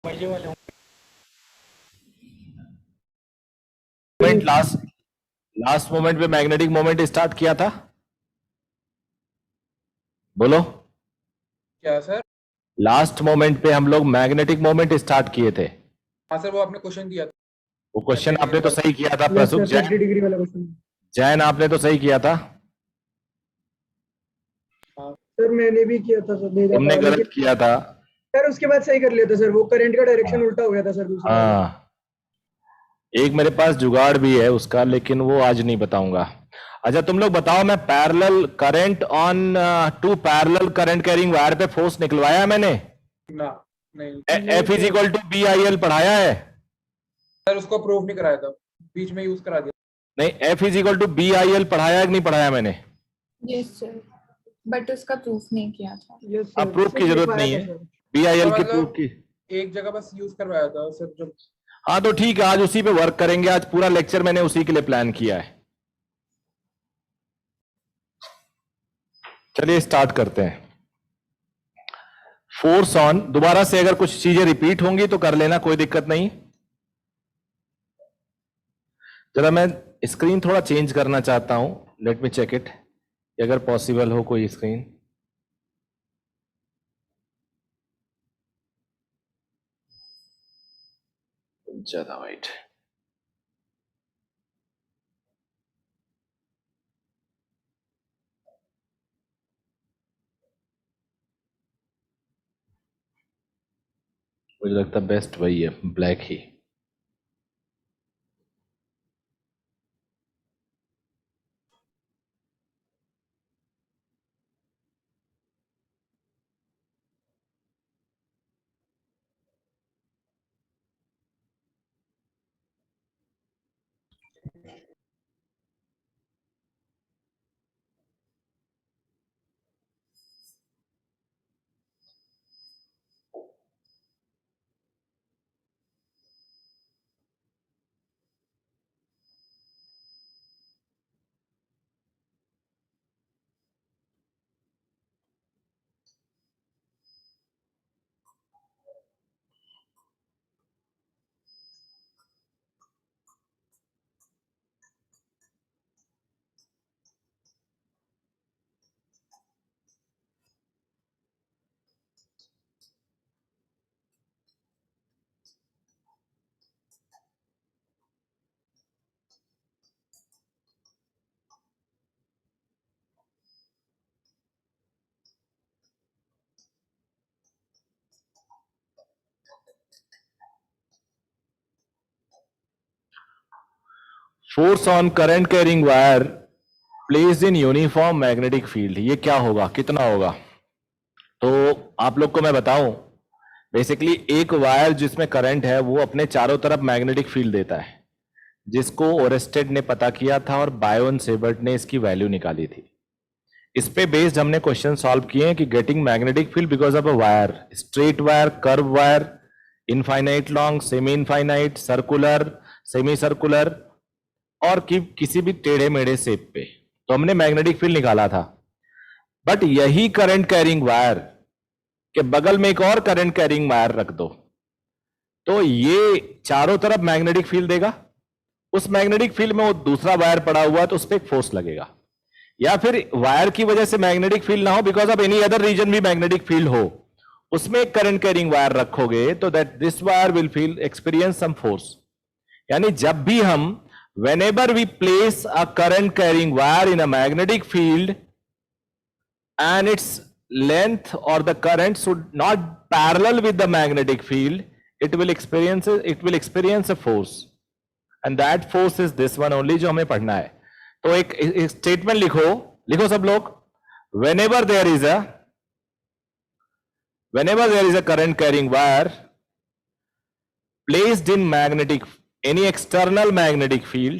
मजे वाले moment last moment पे मैग्नेटिक मोमेंट स्टार्ट किया था, बोलो। क्या सर? लास्ट मोमेंट पे हम लोग मैग्नेटिक मोमेंट स्टार्ट किए थे। हाँ सर, वो आपने क्वेश्चन दिया था वो क्वेश्चन 30 डिग्री आपने तो वाला। सही किया था, यस प्रसुप सर, 30 जैन। डिग्री वाला क्वेश्चन। जैन आपने तो सही किया था। हाँ सर मैंने भी किया था सर, भेजा तुमने था गलत लेकिन किया था। सर उसके बाद सही कर लिया था सर। वो करंट का डायरेक्शन हाँ उल्टा हो गया था सर दूसरे वाले। हाँ, एक मेरे पास जुगाड़ भी है उसका, लेकिन वो आज नहीं बताऊंगा। अच्छा तुम लोग बताओ, मैं parallel current on to parallel current carrying wire पे फोर्स निकलवाया है मैंने? ना, नहीं नहीं F is sir. Equal to B I L पढ़ाया है? सर, उसको प्रूव नहीं कराया था, बीच में यूज करा दिया। नहीं, F is equal to B I L पढ़ाया है कि नहीं पढ़ाया मैंने? यस सर, बट उसका प्रूफ नहीं किया था। यस अब सर, प्रूफ की सिर्फ जरूरत लिखवाया नहीं था है, सर। बी आई तो एल की प्रूफ मतलब की। एक जगह बस यूज करवाया था सर जब। हाँ तो ठीक है, आज उसी पे वर्क करेंगे। आज पूरा लेक्चर मैंने उसी के लिए प्लान किया है। चलिए स्टार्ट करते हैं। फोर्स ऑन, दोबारा से अगर कुछ चीजें रिपीट होंगी तो कर लेना, कोई दिक्कत नहीं। जरा मैं स्क्रीन थोड़ा चेंज करना चाहता हूं, लेट मी चेक इट, अगर पॉसिबल हो कोई स्क्रीन। ज्यादा वाइट। मुझे लगता है बेस्ट वही है, black he. Force on current carrying wire placed in uniform magnetic field, ये क्या होगा, कितना होगा? तो आप लोग को मैं बताऊं, बेसिकली एक वायर जिसमें करंट है वो अपने चारों तरफ मैग्नेटिक फील्ड देता है, जिसको ओरेस्टेड ने पता किया था और बायोन सेबर्ट ने इसकी वैल्यू निकाली थी। इस पे बेस्ड हमने क्वेश्चन सॉल्व किए हैं कि getting magnetic field because of a wire, straight wire, curve wire, infinite long, semi infinite, circular, semi circular, और किसी भी टेढ़े मेढ़े शेप पे, तो हमने मैग्नेटिक फील्ड निकाला था। बट यही करंट कैरिंग वायर के बगल में एक और करंट कैरिंग वायर रख दो, तो ये चारों तरफ मैग्नेटिक फील्ड देगा। उस मैग्नेटिक फील्ड में वो दूसरा वायर पड़ा हुआ है तो उस पर एक फोर्स लगेगा। या फिर वायर की वजह से मैग्नेटिक फील्ड ना हो, because of any other reason भी मैग्नेटिक फील्ड हो, उसमें एक करंट कैरिंग वायर रखोगे तो that this wire will feel experience some force. यानी जब भी हम whenever we place a current carrying wire in a magnetic field and its length or the current should not parallel with the magnetic field, it will experience a force, and that force is this one only जो हमें पढ़ना है। तो एक statement लिखो, लिखो सब लोग। whenever there is a current carrying wire placed in any external magnetic field,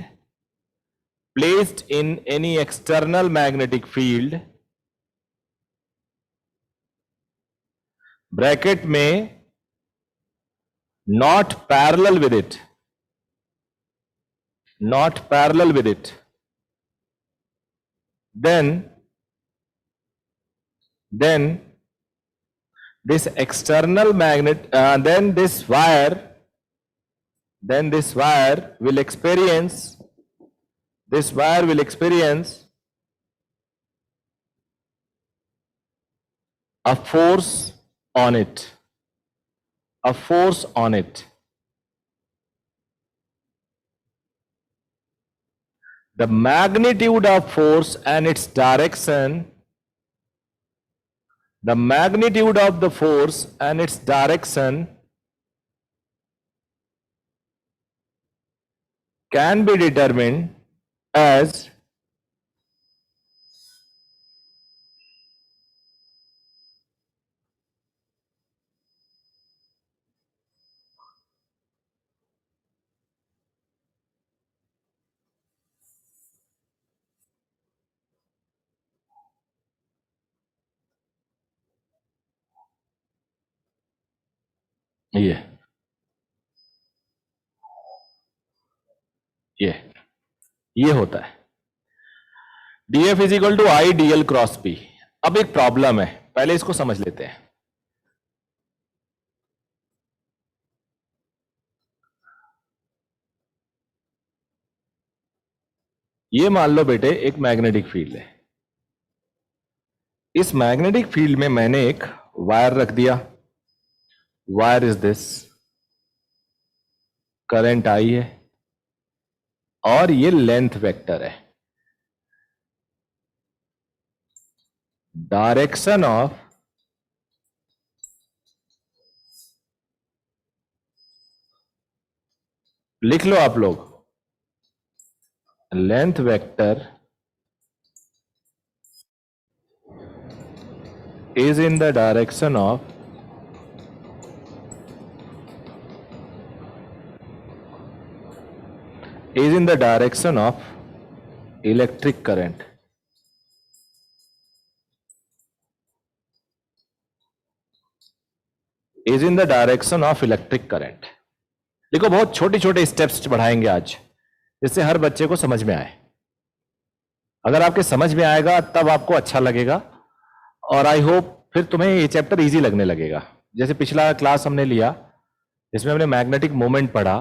placed in any external magnetic field, bracket में, not parallel with it, not parallel with it, then this external magnet, then this wire will experience, a force on it, the magnitude of force and its direction, the magnitude of the force and its direction can be determined as ये होता है df is equal to I D L cross B. अब एक problem है, पहले इसको समझ लेते हैं। ये मान लो बेटे एक मैग्नेटिक फील्ड है, इस मैग्नेटिक फील्ड में मैंने एक वायर रख दिया, wire is this, current I है और ये लेंथ वेक्टर है। डायरेक्शन ऑफ लिख लो आप लोग, length vector is in the direction of electric current. Is in the direction of electric current. देखो बहुत छोटे छोटे स्टेप्स बढ़ाएंगे आज, जिससे हर बच्चे को समझ में आए। अगर आपके समझ में आएगा तब आपको अच्छा लगेगा, और आई होप फिर तुम्हें ये चैप्टर इजी लगने लगेगा। जैसे पिछला क्लास हमने लिया जिसमें हमने मैग्नेटिक मोमेंट पढ़ा,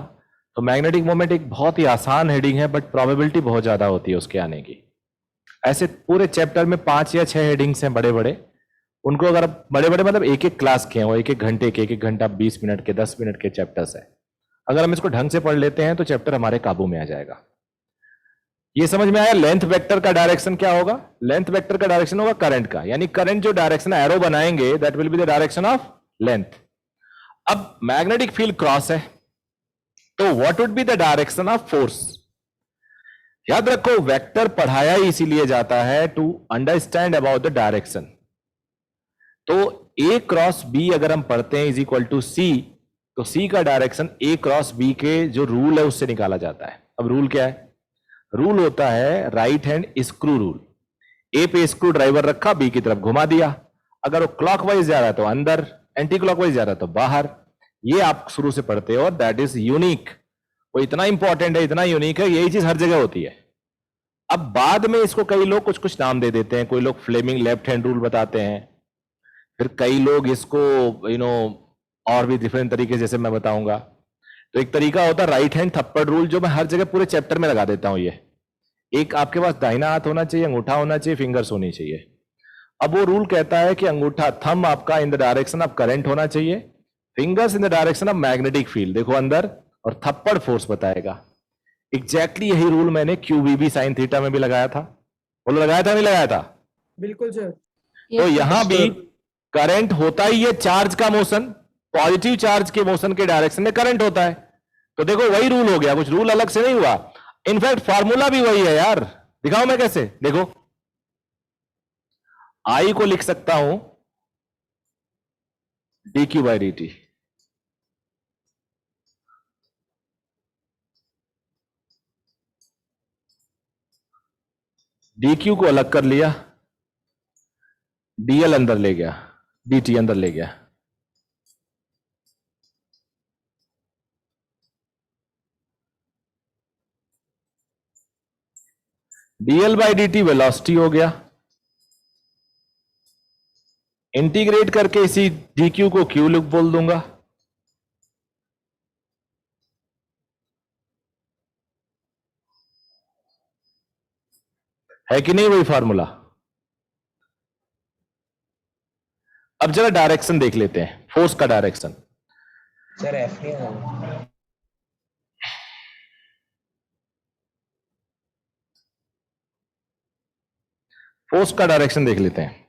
तो मैग्नेटिक मोमेंट एक बहुत ही आसान हेडिंग है, बट प्रोबेबिलिटी बहुत ज्यादा होती है उसके आने की। ऐसे पूरे चैप्टर में 5 या 6 हेडिंग्स हैं बड़े बड़े, उनको अगर बड़े बड़े मतलब एक एक क्लास के हैं, वो एक एक घंटे के, 1 घंटा 20 मिनट के, 10 मिनट के चैप्टर्स है। अगर हम इसको ढंग से पढ़ लेते हैं तो चैप्टर हमारे काबू में आ जाएगा। ये समझ में आया लेंथ वेक्टर का डायरेक्शन क्या होगा? लेंथ वेक्टर का डायरेक्शन होगा करंट का, यानी करंट जो डायरेक्शन एरो बनाएंगे that will be the direction of length. अब मैग्नेटिक फील्ड क्रॉस है, तो what would be the direction of force? याद रखो वेक्टर पढ़ाया ही इसीलिए जाता है to understand about the direction. तो ए क्रॉस बी अगर हम पढ़ते हैं इज इक्वल टू सी, तो सी का डायरेक्शन ए क्रॉस बी के जो रूल है उससे निकाला जाता है। अब रूल क्या है? रूल होता है राइट हैंड स्क्रू रूल। ए पे स्क्रू ड्राइवर रखा, बी की तरफ घुमा दिया, अगर वो क्लॉकवाइज जा रहा है तो अंदर, एंटी क्लॉकवाइज जा रहा है तो बाहर। ये आप शुरू से पढ़ते हो और दैट इज यूनिक। वो इतना इंपॉर्टेंट है, इतना यूनिक है, यही चीज हर जगह होती है। अब बाद में इसको कई लोग कुछ कुछ नाम दे देते हैं, कोई लोग फ्लेमिंग लेफ्ट हैंड रूल बताते हैं, फिर कई लोग इसको और भी डिफरेंट तरीके, जैसे मैं बताऊंगा। तो एक तरीका होता है राइट हैंड थप्पड़ रूल, जो मैं हर जगह पूरे चैप्टर में लगा देता हूं। ये एक आपके पास दाहिना हाथ होना चाहिए, अंगूठा होना चाहिए, फिंगर्स होनी चाहिए। अब वो रूल कहता है कि अंगूठा थंब आपका in the direction of current होना चाहिए, fingers in the direction of magnetic field, देखो अंदर, और थप्पड़ फोर्स बताएगा। एग्जैक्टली यही रूल मैंने QVB sin थीटा में भी लगाया था। बोलो लगाया था नहीं लगाया था? बिल्कुल सर। तो यहां भी करंट होता ही है, चार्ज का मोशन, पॉजिटिव चार्ज के मोशन के डायरेक्शन में करंट होता है। तो देखो वही रूल हो गया, कुछ रूल अलग से नहीं हुआ। इनफैक्ट फॉर्मूला भी वही है यार, दिखाओ मैं कैसे। देखो आई को लिख सकता हूं dq/dt, dq को अलग कर लिया, dl अंदर ले गया, dt अंदर ले गया। dl/dt वेलोसिटी हो गया, इंटीग्रेट करके इसी dq को q लिख बोल दूंगा। है कि नहीं वही फार्मूला? अब जरा डायरेक्शन देख लेते हैं, फोर्स का डायरेक्शन। सर एफ नहीं है। फोर्स का डायरेक्शन देख लेते हैं।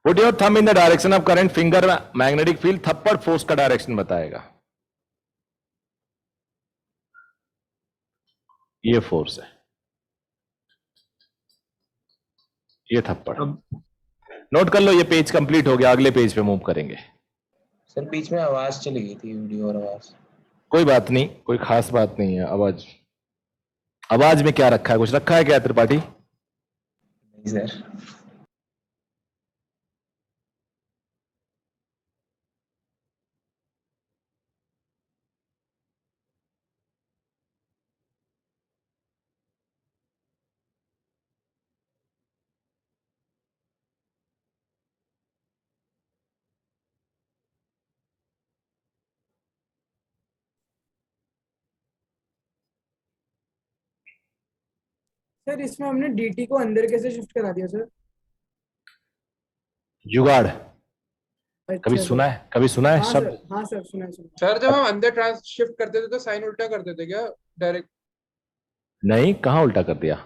Put your thumb in the direction of current finger magnetic field, थप्पड़ फोर्स का डायरेक्शन बताएगा। ये फोर्स है, ये थप्पड़। नोट कर लो, ये पेज कंप्लीट हो गया, अगले पेज पे मूव करेंगे। सर बीच में आवाज चली गई थी, वीडियो और आवाज। कोई बात नहीं, कोई खास बात नहीं है। आवाज, आवाज में क्या रखा है? कुछ रखा है क्या त्रिपाठी? नहीं सर। सर इसमें हमने dt को अंदर कैसे शिफ्ट करा दिया सर? जुगाड़। कभी अच्छा सुना सर। है, कभी सुना है हाँ शब्द? सर, हाँ सर, सुना है, सुना सर जब हम अंदर ट्रांस शिफ्ट करते थे तो साइन उल्टा करते थे क्या डायरेक्ट? नहीं, कहां उल्टा कर दिया?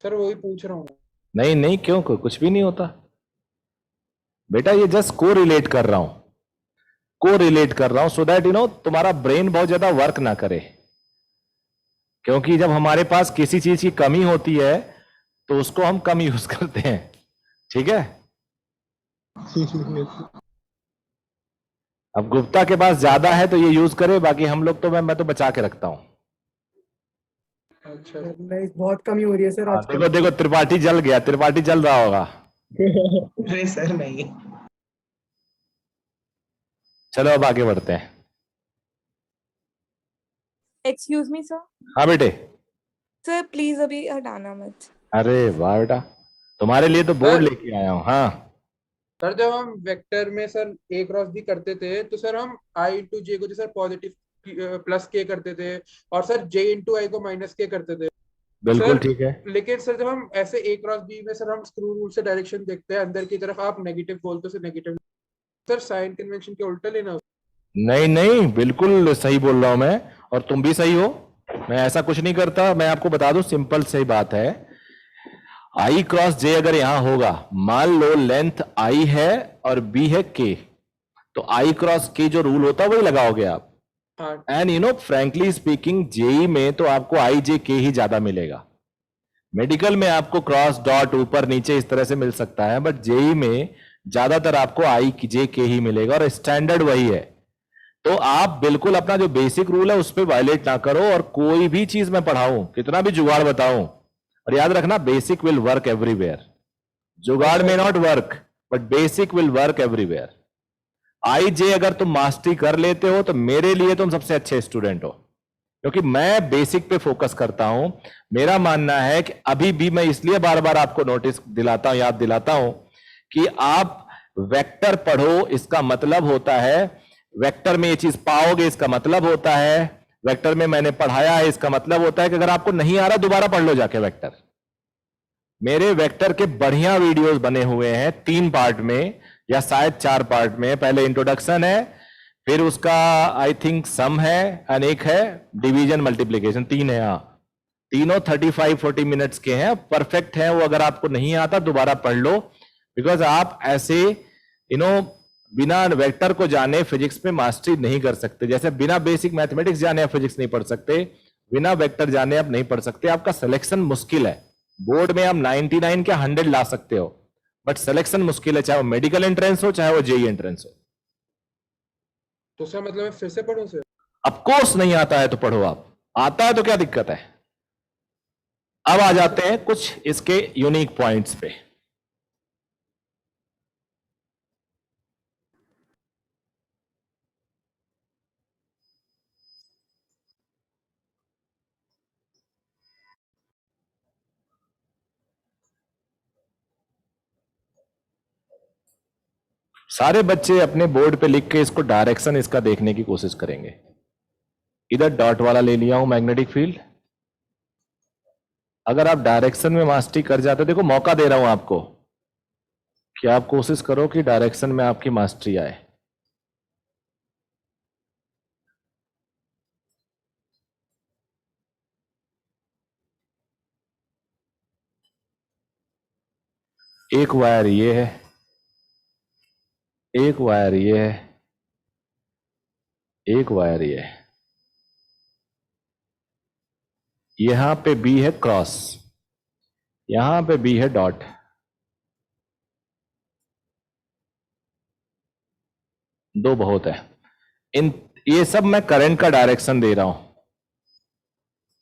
सर वही पूछ रहा हूँ। नहीं नहीं, क्यों? कुछ भी नहीं होता बेटा, ये जस्ट को रिलेट कर रहा हूं, को रिलेट कर रहा हूं सो दैट तुम्हारा ब्रेन बहुत ज्यादा वर्क ना करे। क्योंकि जब हमारे पास किसी चीज की कमी होती है तो उसको हम कम यूज करते हैं, ठीक है? अब गुप्ता के पास ज्यादा है तो ये यूज करे, बाकी हम लोग तो मैं तो बचा के रखता हूं। अच्छा है। नहीं, बहुत कमी हो रही है सर हाँ, आजकल। देखो देखो, त्रिपाठी जल गया, त्रिपाठी जल रहा होगा। अरे सर नहीं। चलो अब आगे बढ़ते हैं। Excuse me sir. हाँ बेटे। सर प्लीज अभी हटाना मत। अरे वाह बेटा, तुम्हारे लिए तो बोर्ड सर लेके आया हूं। हाँ, सर जब हम वेक्टर में सर ए क्रॉस बी करते थे तो सर हम आई इंटू जे को जो सर पॉजिटिव प्लस के करते थे और सर जे इंटू आई को माइनस के करते थे बिल्कुल सर। ठीक है। लेकिन सर जब हम ऐसे ए क्रॉस बी में सर हम स्क्रू रूल से डायरेक्शन देखते हैं अंदर की तरफ, आप नेगेटिव बोलते हो sir negative, sir sign convention के उल्टा लेना। नहीं नहीं, बिल्कुल सही बोल रहा हूं मैं, और तुम भी सही हो। मैं ऐसा कुछ नहीं करता। मैं आपको बता दूं, सिंपल सही बात है। आई क्रॉस जे अगर यहां होगा, मान लो लेंथ आई है और बी है के, तो आई क्रॉस के जो रूल होता है वही लगाओगे आप। हाँ एंड फ्रैंकली स्पीकिंग, जेई में तो आपको आई जे के ही ज्यादा मिलेगा। मेडिकल में आपको क्रॉस डॉट ऊपर नीचे इस तरह से मिल सकता है, बट जेई में ज्यादातर आपको आई जे के ही मिलेगा और स्टैंडर्ड वही है। तो आप बिल्कुल अपना जो बेसिक रूल है उस पर वायलेट ना करो, और कोई भी चीज मैं पढ़ाऊं, कितना भी जुगाड़ बताऊं, और याद रखना बेसिक विल वर्क एवरीवेयर। जुगाड़ में not work, but basic will work everywhere. आई जे अगर तुम मास्टरी कर लेते हो तो मेरे लिए तुम सबसे अच्छे स्टूडेंट हो, क्योंकि मैं बेसिक पे फोकस करता हूं। मेरा मानना है कि अभी भी मैं इसलिए बार बार आपको नोटिस दिलाता हूं, याद दिलाता हूं कि आप वेक्टर पढ़ो। इसका मतलब होता है वेक्टर में ये चीज पाओगे, इसका मतलब होता है वेक्टर में मैंने पढ़ाया है, इसका मतलब होता है कि अगर आपको नहीं आ रहा दोबारा पढ़ लो जाके वेक्टर। मेरे वेक्टर के बढ़िया वीडियोस बने हुए हैं 3 पार्ट में या शायद 4 पार्ट में। पहले इंट्रोडक्शन है, फिर उसका आई थिंक सम है, अनेक है, डिवीजन मल्टीप्लीकेशन, 3 है। हाँ, तीनों 35-40 मिनट्स के हैं, परफेक्ट है वो। अगर आपको नहीं आता दोबारा पढ़ लो, बिकॉज आप ऐसे बिना वेक्टर को जाने फिजिक्स में मास्टरी नहीं कर सकते। जैसे बिना बेसिक मैथमेटिक्स जाने आप फिजिक्स नहीं पढ़ सकते, बिना वेक्टर जाने आप नहीं पढ़ सकते। आपका सिलेक्शन मुश्किल है। बोर्ड में आप 99 क्या 100 ला सकते हो, बट सिलेक्शन मुश्किल है, चाहे वो मेडिकल एंट्रेंस हो चाहे वो जेई एंट्रेंस हो। तो सर मतलब मैं फिर से पढ़ूं सर? अब कोर्स नहीं आता है तो पढ़ो, आप आता है तो क्या दिक्कत है। अब आ जाते हैं कुछ इसके यूनिक पॉइंट्स पे। सारे बच्चे अपने बोर्ड पे लिख के इसको डायरेक्शन इसका देखने की कोशिश करेंगे। इधर डॉट वाला ले लिया हूं मैग्नेटिक फील्ड। अगर आप डायरेक्शन में मास्टरी कर जाते, देखो मौका दे रहा हूं आपको कि आप कोशिश करो कि डायरेक्शन में आपकी मास्टरी आए। एक वायर ये है, एक वायर ये है, एक वायर ये है। यहां पे बी है क्रॉस, यहां पे बी है डॉट। दो बहुत है। इन ये सब मैं करंट का डायरेक्शन दे रहा हूं।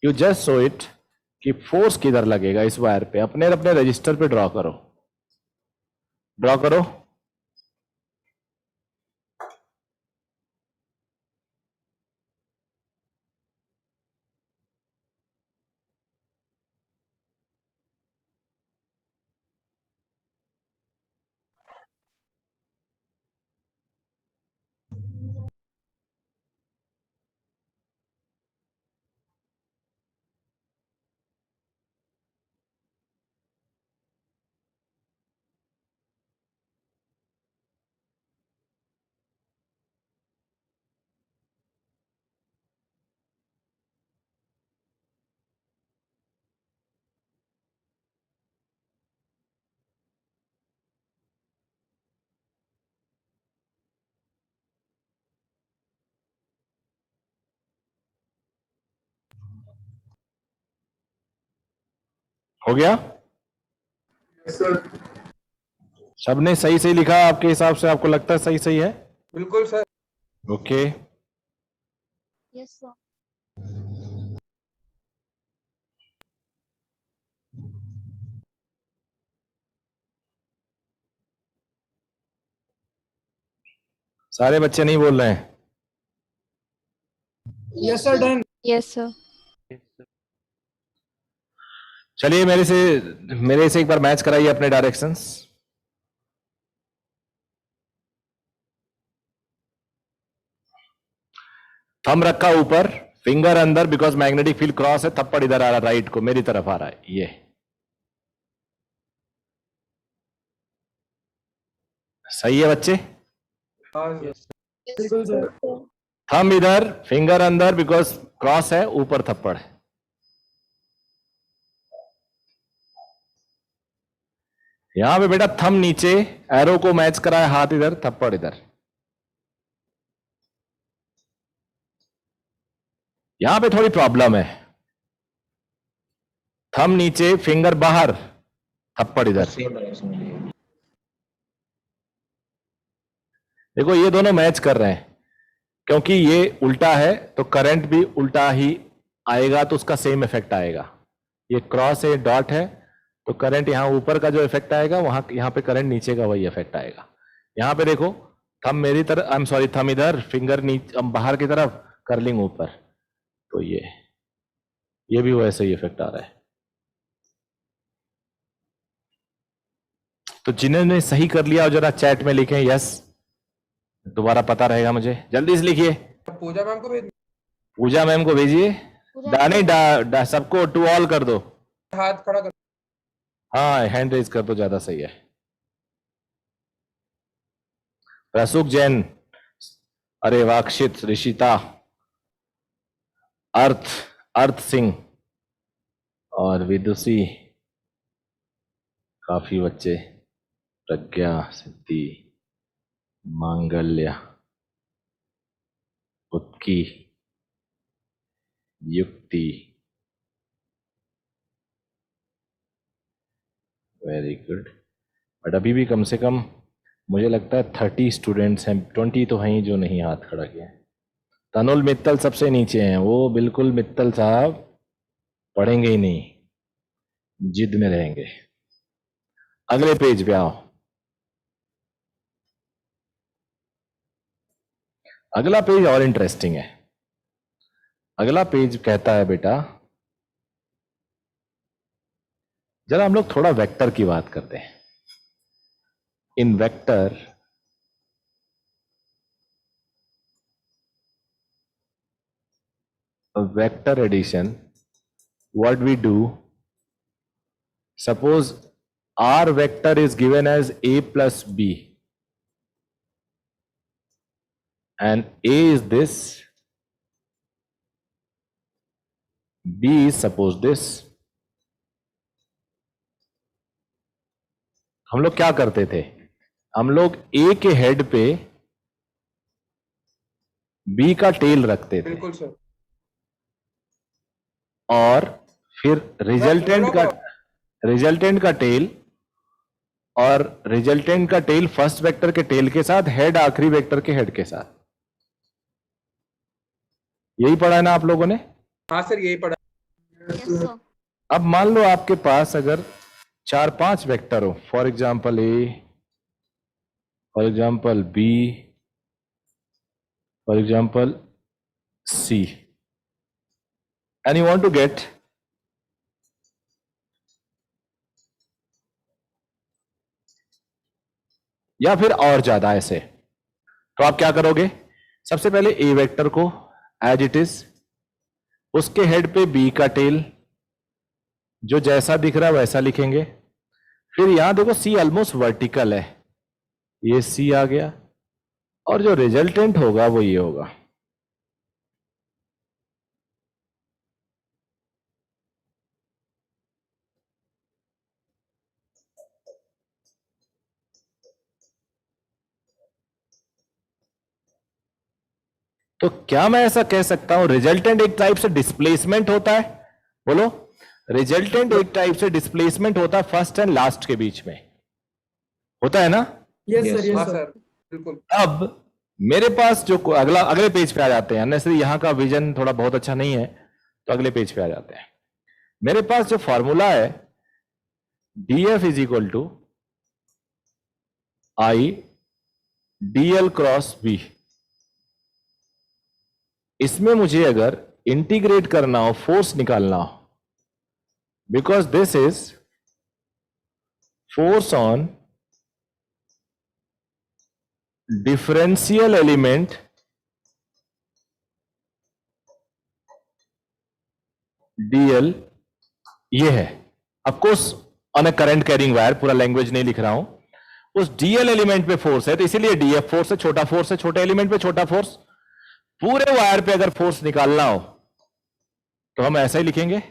यू जस्ट सो इट कि फोर्स किधर लगेगा इस वायर पे। अपने अपने रजिस्टर पे ड्रॉ करो, ड्रॉ करो। हो गया? सबने सही सही लिखा आपके हिसाब से? आपको लगता है सही सही है? बिल्कुल सर। ओके। Yes, sir. सारे बच्चे नहीं बोल रहे हैं? Yes sir, done. Yes, sir. चलिए मेरे से एक बार मैच कराइए अपने डायरेक्शंस। थंब रखा ऊपर, फिंगर अंदर, बिकॉज मैग्नेटिक फील्ड क्रॉस है। थप्पड़ इधर आ रहा है, राइट को, मेरी तरफ आ रहा है। ये सही है बच्चे? हाँ बिल्कुल सर। थंब इधर, फिंगर अंदर, बिकॉज क्रॉस है, ऊपर थप्पड़ है। यहां पे बेटा थंब नीचे, एरो को मैच कराया, हाथ इधर, थप्पड़ इधर। यहां पे थोड़ी प्रॉब्लम है। थंब नीचे, फिंगर बाहर, थप्पड़ इधर। सेम डायरेक्शन में लिए। देखो ये दोनों मैच कर रहे हैं, क्योंकि ये उल्टा है तो करंट भी उल्टा ही आएगा, तो उसका सेम इफेक्ट आएगा। ये क्रॉस है, डॉट है, तो करंट यहां ऊपर का जो इफेक्ट आएगा, वहां यहां पे करंट नीचे का वही इफेक्ट आएगा। यहां पे देखो, थंब मेरी तरफ, आई एम सॉरी, थंब इधर, फिंगर नीचे बाहर की तरफ, कर्लिंग ऊपर, तो ये भी वैसे ही इफेक्ट आ रहा है। तो जिन्होंने सही कर लिया और जरा चैट में लिखें यस, दोबारा पता रहेगा मुझे। जल्दी से लिखिए। पूजा मैम को भेज, पूजा मैम को भेजिए। नहीं, सबको टू ऑल कर दो। हाथ खड़ा कर। हाँ, हैंड रेज कर दो, ज्यादा सही है। रसुक जैन, अरे वाक्षित, ऋषिता, अर्थ सिंह और विदुषी, काफी बच्चे, प्रज्ञा, सिद्धि, मांगल्य, उत्की, युक्ति, वेरी गुड। बट अभी भी कम से कम मुझे लगता है 30 स्टूडेंट्स हैं, 20 तो हैं ही जो नहीं हाथ खड़ा किया। तनुल मित्तल सबसे नीचे हैं, वो बिल्कुल मित्तल साहब पढ़ेंगे ही नहीं, जिद में रहेंगे। अगले पेज पे आओ। अगला पेज और इंटरेस्टिंग है। अगला पेज कहता है बेटा, जरा हम लोग थोड़ा वेक्टर की बात करते हैं। इन vector a vector addition, what we do, suppose R vector is given as A plus B, and A is this, B is suppose this. हम लोग क्या करते थे, हम लोग A के हेड पे B का टेल रखते थे, बिल्कुल सर। और फिर रिजल्टेंट का टेल, और रिजल्टेंट का टेल फर्स्ट वेक्टर के टेल के साथ, हेड आखिरी वेक्टर के हेड के साथ। यही पढ़ा है ना आप लोगों ने? हाँ सर, यही पढ़ा। Yes, sir. अब मान लो आपके पास अगर 4-5 वेक्टर हो, for example A, for example B, for example C, and you want to get या फिर और ज्यादा ऐसे, तो आप क्या करोगे? सबसे पहले ए वेक्टर को एज इट इज, उसके हेड पे बी का टेल, जो जैसा दिख रहा है वैसा लिखेंगे। फिर यहां देखो सी ऑलमोस्ट वर्टिकल है, ये सी आ गया, और जो रिजल्टेंट होगा वो ये होगा। तो क्या मैं ऐसा कह सकता हूं रिजल्टेंट एक टाइप से डिस्प्लेसमेंट होता है? बोलो, रिजल्टेंट एक टाइप से डिस्प्लेसमेंट होता है फर्स्ट एंड लास्ट के बीच में, होता है ना? Yes Yes. सर, हाँ यस सर। सर, बिल्कुल। अब मेरे पास जो अगले पेज पे आ जाते हैं, अननेसरी यहां का विजन थोड़ा बहुत अच्छा नहीं है, तो अगले पेज पे आ जाते हैं। मेरे पास जो फॉर्मूला है df is equal to I dl cross b, इसमें मुझे अगर इंटीग्रेट करना हो, फोर्स निकालना हो, because this is force on differential element dl, ये है of course on A current carrying wire, पूरा लैंग्वेज नहीं लिख रहा हूं, उस dl एलिमेंट पे फोर्स है, तो इसीलिए df फोर्स है, छोटा फोर्स है, छोटे एलिमेंट पे छोटा फोर्स। पूरे वायर पे अगर फोर्स निकालना हो तो हम ऐसा ही लिखेंगे।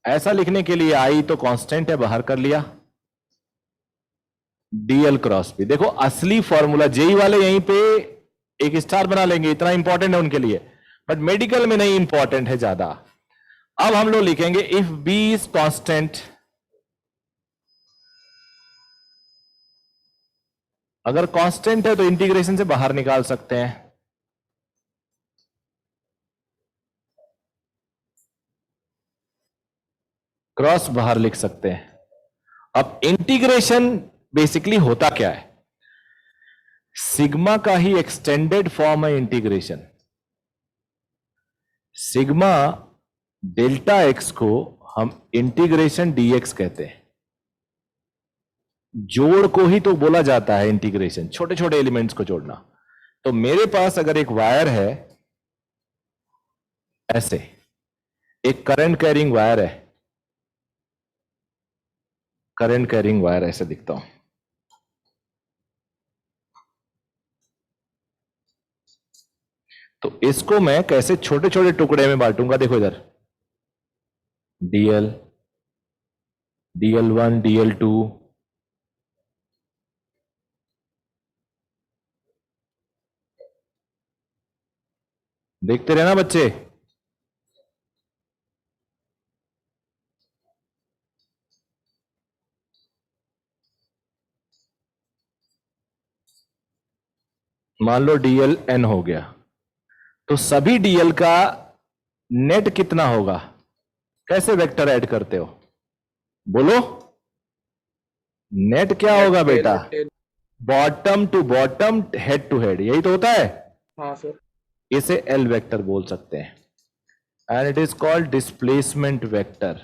ऐसा लिखने के लिए आई तो कांस्टेंट है, बाहर कर लिया, dl क्रॉस बी। देखो असली फॉर्मूला जेई वाले यहीं पे एक स्टार बना लेंगे, इतना इंपॉर्टेंट है उनके लिए, बट मेडिकल में नहीं इंपॉर्टेंट है ज्यादा। अब हम लोग लिखेंगे इफ बी इज कांस्टेंट, अगर कांस्टेंट है तो इंटीग्रेशन से बाहर निकाल सकते हैं। क्रॉस बाहर लिख सकते हैं। अब इंटीग्रेशन बेसिकली होता क्या है? सिग्मा का ही एक्सटेंडेड फॉर्म है इंटीग्रेशन। सिग्मा डेल्टा एक्स को हम इंटीग्रेशन डीएक्स कहते हैं। जोड़ को ही तो बोला जाता है इंटीग्रेशन, छोटे छोटे एलिमेंट्स को जोड़ना। तो मेरे पास अगर एक वायर है ऐसे, एक करंट कैरिंग वायर है, करंट कैरिंग वायर ऐसे दिखता हूं, तो इसको मैं कैसे छोटे छोटे टुकड़े में बांटूंगा? देखो इधर डीएल, DL1, DL2, देखते रहना बच्चे। मान लो DLN हो गया, तो सभी DL का नेट कितना होगा? कैसे वेक्टर ऐड करते हो? बोलो, नेट क्या होगा बेटा? Bottom to bottom, head to head, यही तो होता है। हाँ सर। इसे L वेक्टर बोल सकते हैं, and it is called displacement vector.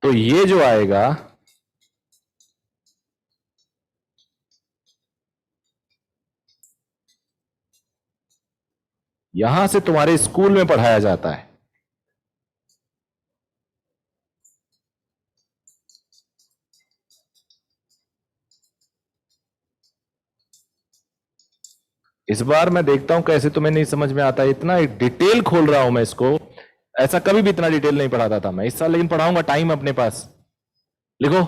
तो ये जो आएगा यहां से तुम्हारे स्कूल में पढ़ाया जाता है। इस बार मैं देखता हूं कैसे तुम्हें नहीं समझ में आता। इतना डिटेल खोल रहा हूं मैं इसको, ऐसा कभी भी इतना डिटेल नहीं पढ़ाता था मैं इस साल, लेकिन पढ़ाऊंगा। टाइम अपने पास लिखो।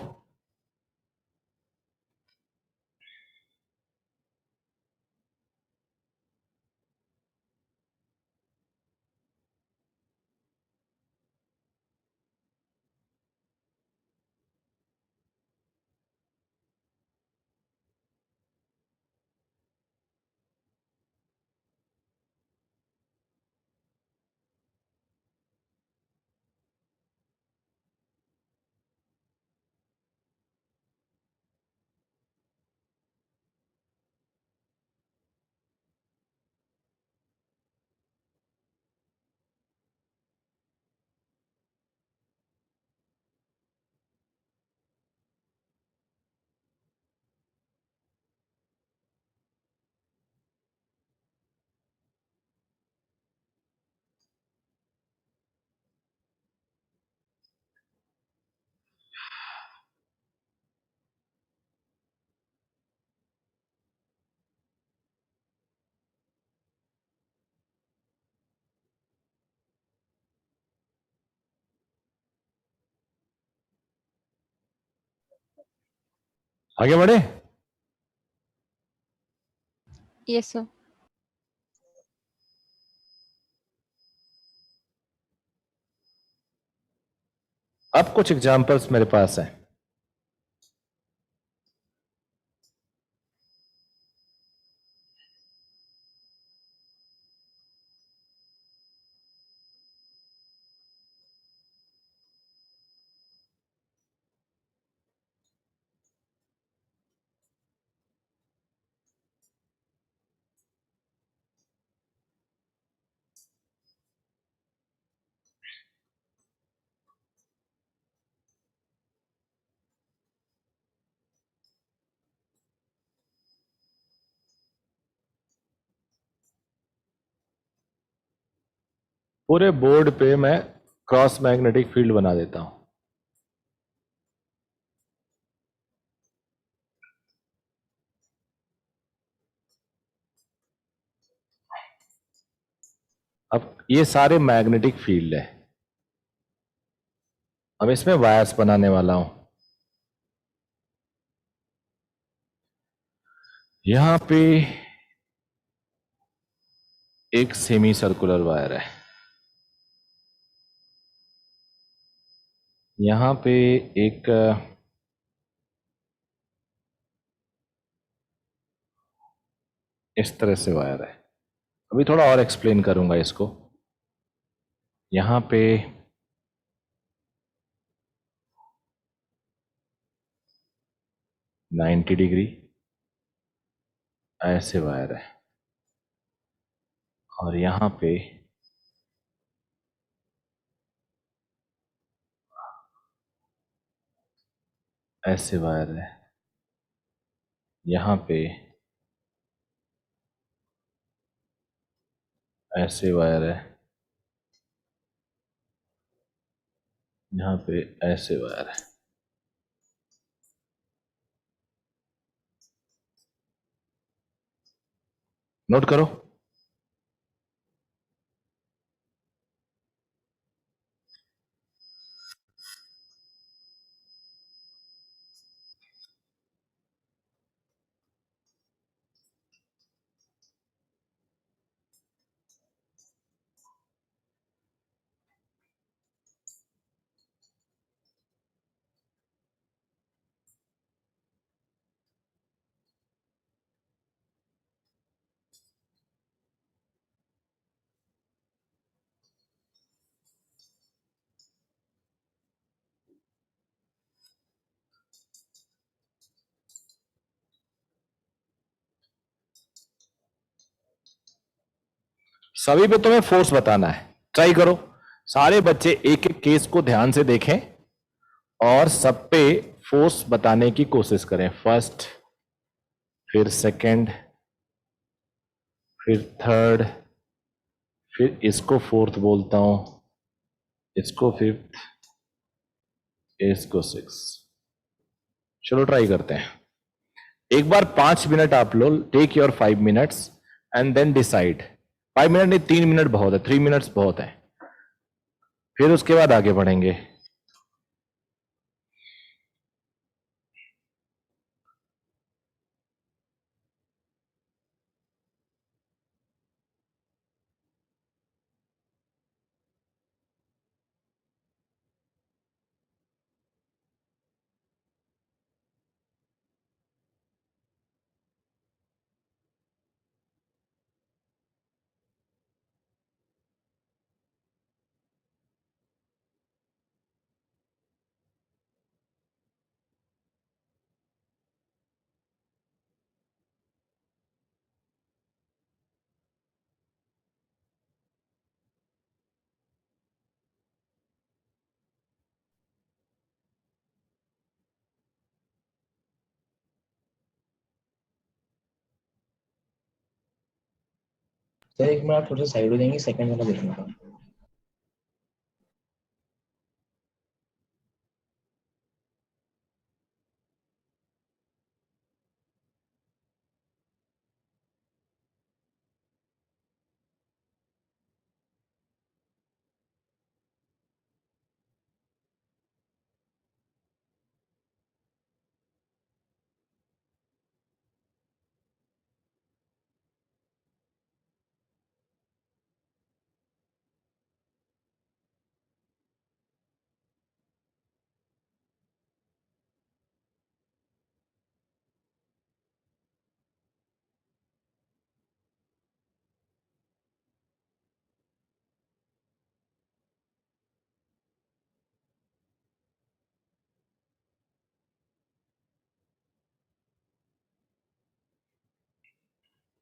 आगे बढ़े। Yes, sir. अब कुछ एग्जांपल्स मेरे पास हैं। पूरे बोर्ड पे मैं क्रॉस मैग्नेटिक फील्ड बना देता हूं। अब ये सारे मैग्नेटिक फील्ड है। अब इसमें वायर्स बनाने वाला हूं। यहां पे एक सेमी सर्कुलर वायर है, यहां पे एक इस तरह से वायर है। अभी थोड़ा और एक्सप्लेन करूंगा इसको। यहां पे नाइन्टी डिग्री ऐसे वायर है, और यहां पे ऐसे वायर है, यहां पे ऐसे वायर है, यहां पे ऐसे वायर है। नोट करो। सभी पे तुम्हें फोर्स बताना है। ट्राई करो, सारे बच्चे एक एक केस को ध्यान से देखें और सब पे फोर्स बताने की कोशिश करें। फर्स्ट, फिर सेकंड, फिर थर्ड, फिर इसको फोर्थ बोलता हूं, इसको फिफ्थ, इसको सिक्स। चलो ट्राई करते हैं एक बार। 5 मिनट आप लोग take your 5 minutes and then decide. 5 minute नहीं, 3 मिनट बहुत है, 3 मिनट्स बहुत है। फिर उसके बाद आगे बढ़ेंगे। सर एक मिनट आप थोड़ा साइड हो जाएंगे, सेकंड वाला देखना था।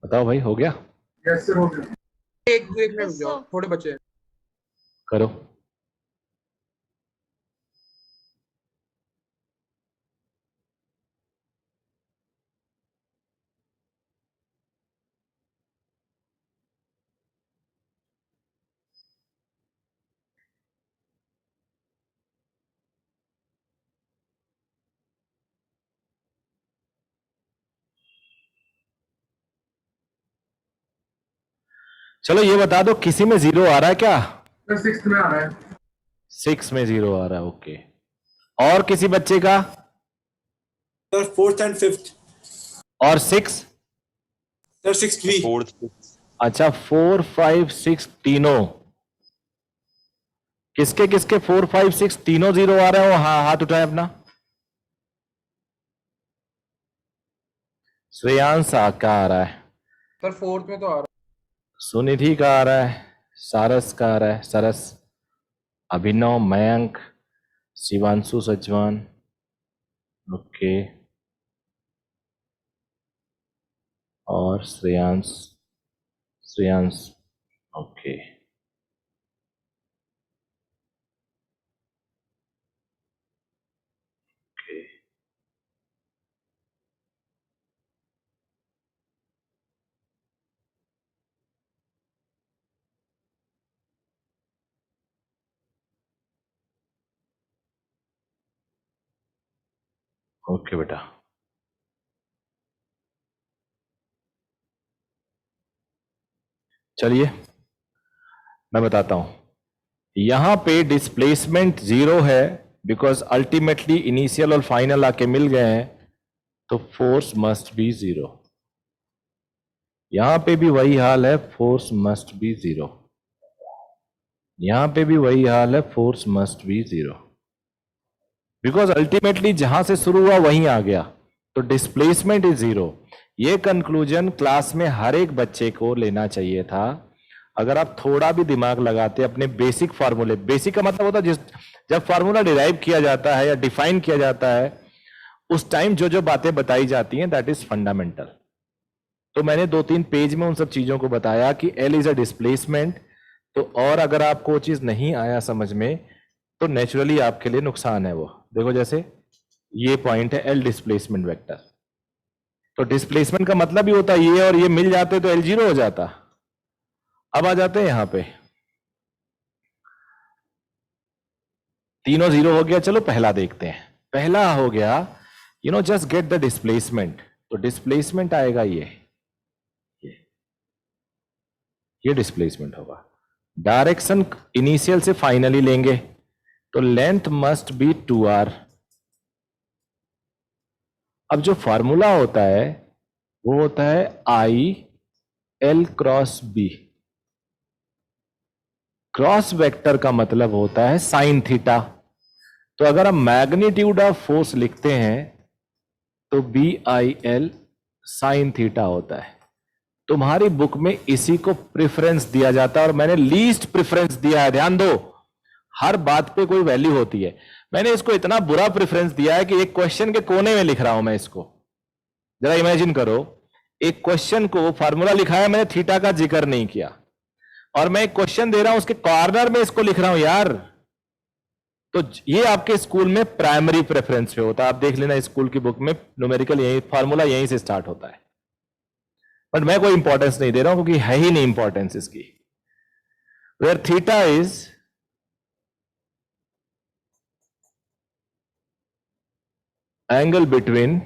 बताओ भाई, हो गया? यस सर, हो गया। एक ब्रेक में Yes, जाओ, sir. थोड़े बचे हैं। करो। चलो ये बता दो, किसी में 0 आ रहा है क्या? सर 6th में आ रहा है। 6 में 0 आ रहा है, ओके। और किसी बच्चे का? Sir 4th and 5th। और 6? सर 6th भी। 4th। अच्छा, 4, 5, 6 तीनों। किसके किसके 4, 5, 6 तीनों 0 आ रहे हो? हाँ, हाथ उठाए अपना। श्रेयांश का आ रहा है। सर 4th में तो आ रहा सुनिधि का आ रहा है, सारस का आ रहा है, सरस, अभिनव, मयंक, शिवांशु सजवान, ओके, और श्रेयांश, ओके। ओके, ओके बेटा। चलिए मैं बताता हूं। यहां पे डिस्प्लेसमेंट 0 है बिकॉज अल्टीमेटली इनिशियल और फाइनल आके मिल गए हैं, तो फोर्स मस्ट बी 0। यहां पे भी वही हाल है, फोर्स मस्ट बी 0। यहां पे भी वही हाल है, force must be 0, because ultimately जहां से शुरू हुआ वहीं आ गया, तो डिस्प्लेसमेंट इज 0। ये कंक्लूजन क्लास में हर एक बच्चे को लेना चाहिए था। अगर आप थोड़ा भी दिमाग लगाते अपने बेसिक फार्मूले, बेसिक का मतलब होता है जब फार्मूला डिराइव किया जाता है या डिफाइन किया जाता है, उस टाइम जो जो बातें बताई जाती हैं दैट इज फंडामेंटल। तो मैंने 2-3 पेज में उन सब चीजों को बताया कि एल इज अ डिस्प्लेसमेंट। तो और अगर आपको वो चीज नहीं आया समझ में, तो नेचुरली आपके लिए नुकसान है वो। देखो जैसे ये पॉइंट है एल डिस्प्लेसमेंट वेक्टर, तो डिस्प्लेसमेंट का मतलब ही होता है ये और ये मिल जाते तो एल 0 हो जाता। अब आ जाते हैं यहां पे, तीनों जीरो हो गया। चलो पहला देखते हैं। पहला हो गया जस्ट गेट द डिस्प्लेसमेंट। तो डिस्प्लेसमेंट आएगा ये डिस्प्लेसमेंट होगा। डायरेक्शन इनिशियल से फाइनली लेंगे तो लेंथ मस्ट बी 2r। अब जो फॉर्मूला होता है वो होता है I L cross B. Cross vector का मतलब होता है साइन थीटा। तो अगर हम मैग्नीट्यूड ऑफ फोर्स लिखते हैं तो B I L sine theta होता है। तुम्हारी बुक में इसी को प्रेफरेंस दिया जाता है और मैंने लीस्ट प्रेफरेंस दिया है। ध्यान दो, हर बात पे कोई वैल्यू होती है। मैंने इसको इतना बुरा प्रेफरेंस दिया है कि एक क्वेश्चन के कोने में लिख रहा हूं मैं इसको। जरा इमेजिन करो, एक क्वेश्चन को फॉर्मूला लिखा है मैंने, थीटा का जिक्र नहीं किया, और मैं एक क्वेश्चन दे रहा हूं उसके कॉर्नर में इसको लिख रहा हूं यार। तो ये आपके स्कूल में प्राइमरी प्रेफरेंस पे होता है। आप देख लेना स्कूल की बुक में न्यूमेरिकल यही फॉर्मूला यहीं से स्टार्ट होता है। बट मैं कोई इंपॉर्टेंस नहीं दे रहा हूं क्योंकि है ही नहीं इंपॉर्टेंस इसकी। Where theta is angle between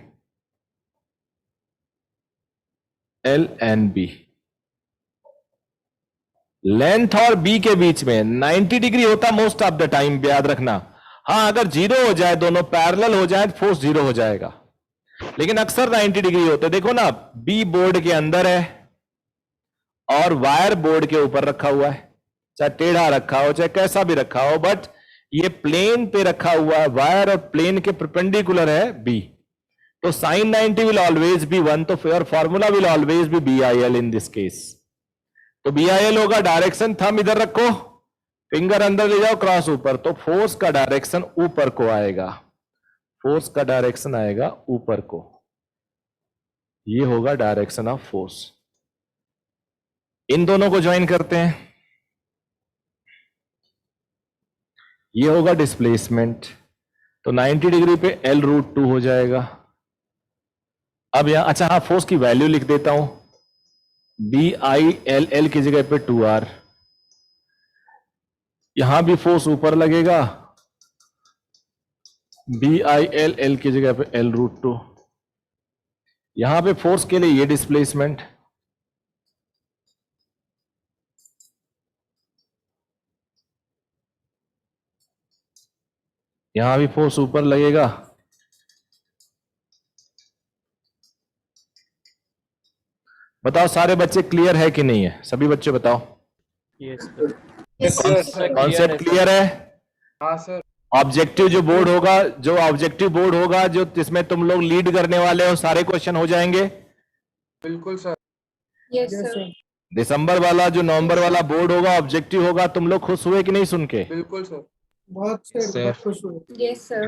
L and B. Length और बी के बीच में 90 डिग्री होता मोस्ट ऑफ द टाइम, याद रखना। हाँ, अगर जीरो हो जाए, दोनों पैरेलल हो जाए तो फोर्स जीरो हो जाएगा, लेकिन अक्सर 90 डिग्री होते। देखो ना, बी बोर्ड के अंदर है और वायर बोर्ड के ऊपर रखा हुआ है, चाहे टेढ़ा रखा हो चाहे कैसा भी रखा हो, बट ये प्लेन पे रखा हुआ है। वायर और प्लेन के परपेंडिकुलर है बी, तो साइन 90 विल ऑलवेज बी 1। तो फिर formula will always be B I L in this case. तो बी आई एल होगा, डायरेक्शन थंब इधर रखो, फिंगर अंदर ले जाओ, क्रॉस ऊपर, तो फोर्स का डायरेक्शन ऊपर को आएगा। फोर्स का डायरेक्शन आएगा ऊपर को, ये होगा डायरेक्शन ऑफ फोर्स। इन दोनों को ज्वाइन करते हैं, ये होगा डिस्प्लेसमेंट। तो 90 डिग्री पे L√2 हो जाएगा। अब यहां अच्छा, हाँ, फोर्स की वैल्यू लिख देता हूं, बी आई एल, एल की जगह पे 2r। यहां भी फोर्स ऊपर लगेगा, बी आई एल, एल की जगह पे L√2। यहां पे फोर्स के लिए ये डिस्प्लेसमेंट, यहां भी फोर्स ऊपर लगेगा। बताओ सारे बच्चे क्लियर है कि नहीं है? सभी बच्चे बताओ। कॉन्सेप्ट क्लियर है? हाँ सर। ऑब्जेक्टिव जो बोर्ड होगा, जो जिसमें तुम लोग लीड करने वाले हो, सारे क्वेश्चन हो जाएंगे। बिल्कुल sir. Yes, Yes, sir. sir. दिसंबर वाला जो नवंबर वाला बोर्ड होगा, ऑब्जेक्टिव होगा। तुम लोग खुश हुए कि नहीं सुन के? बिल्कुल सर। बहुत सर, Sir. बहुत खुश हुए। Yes, sir.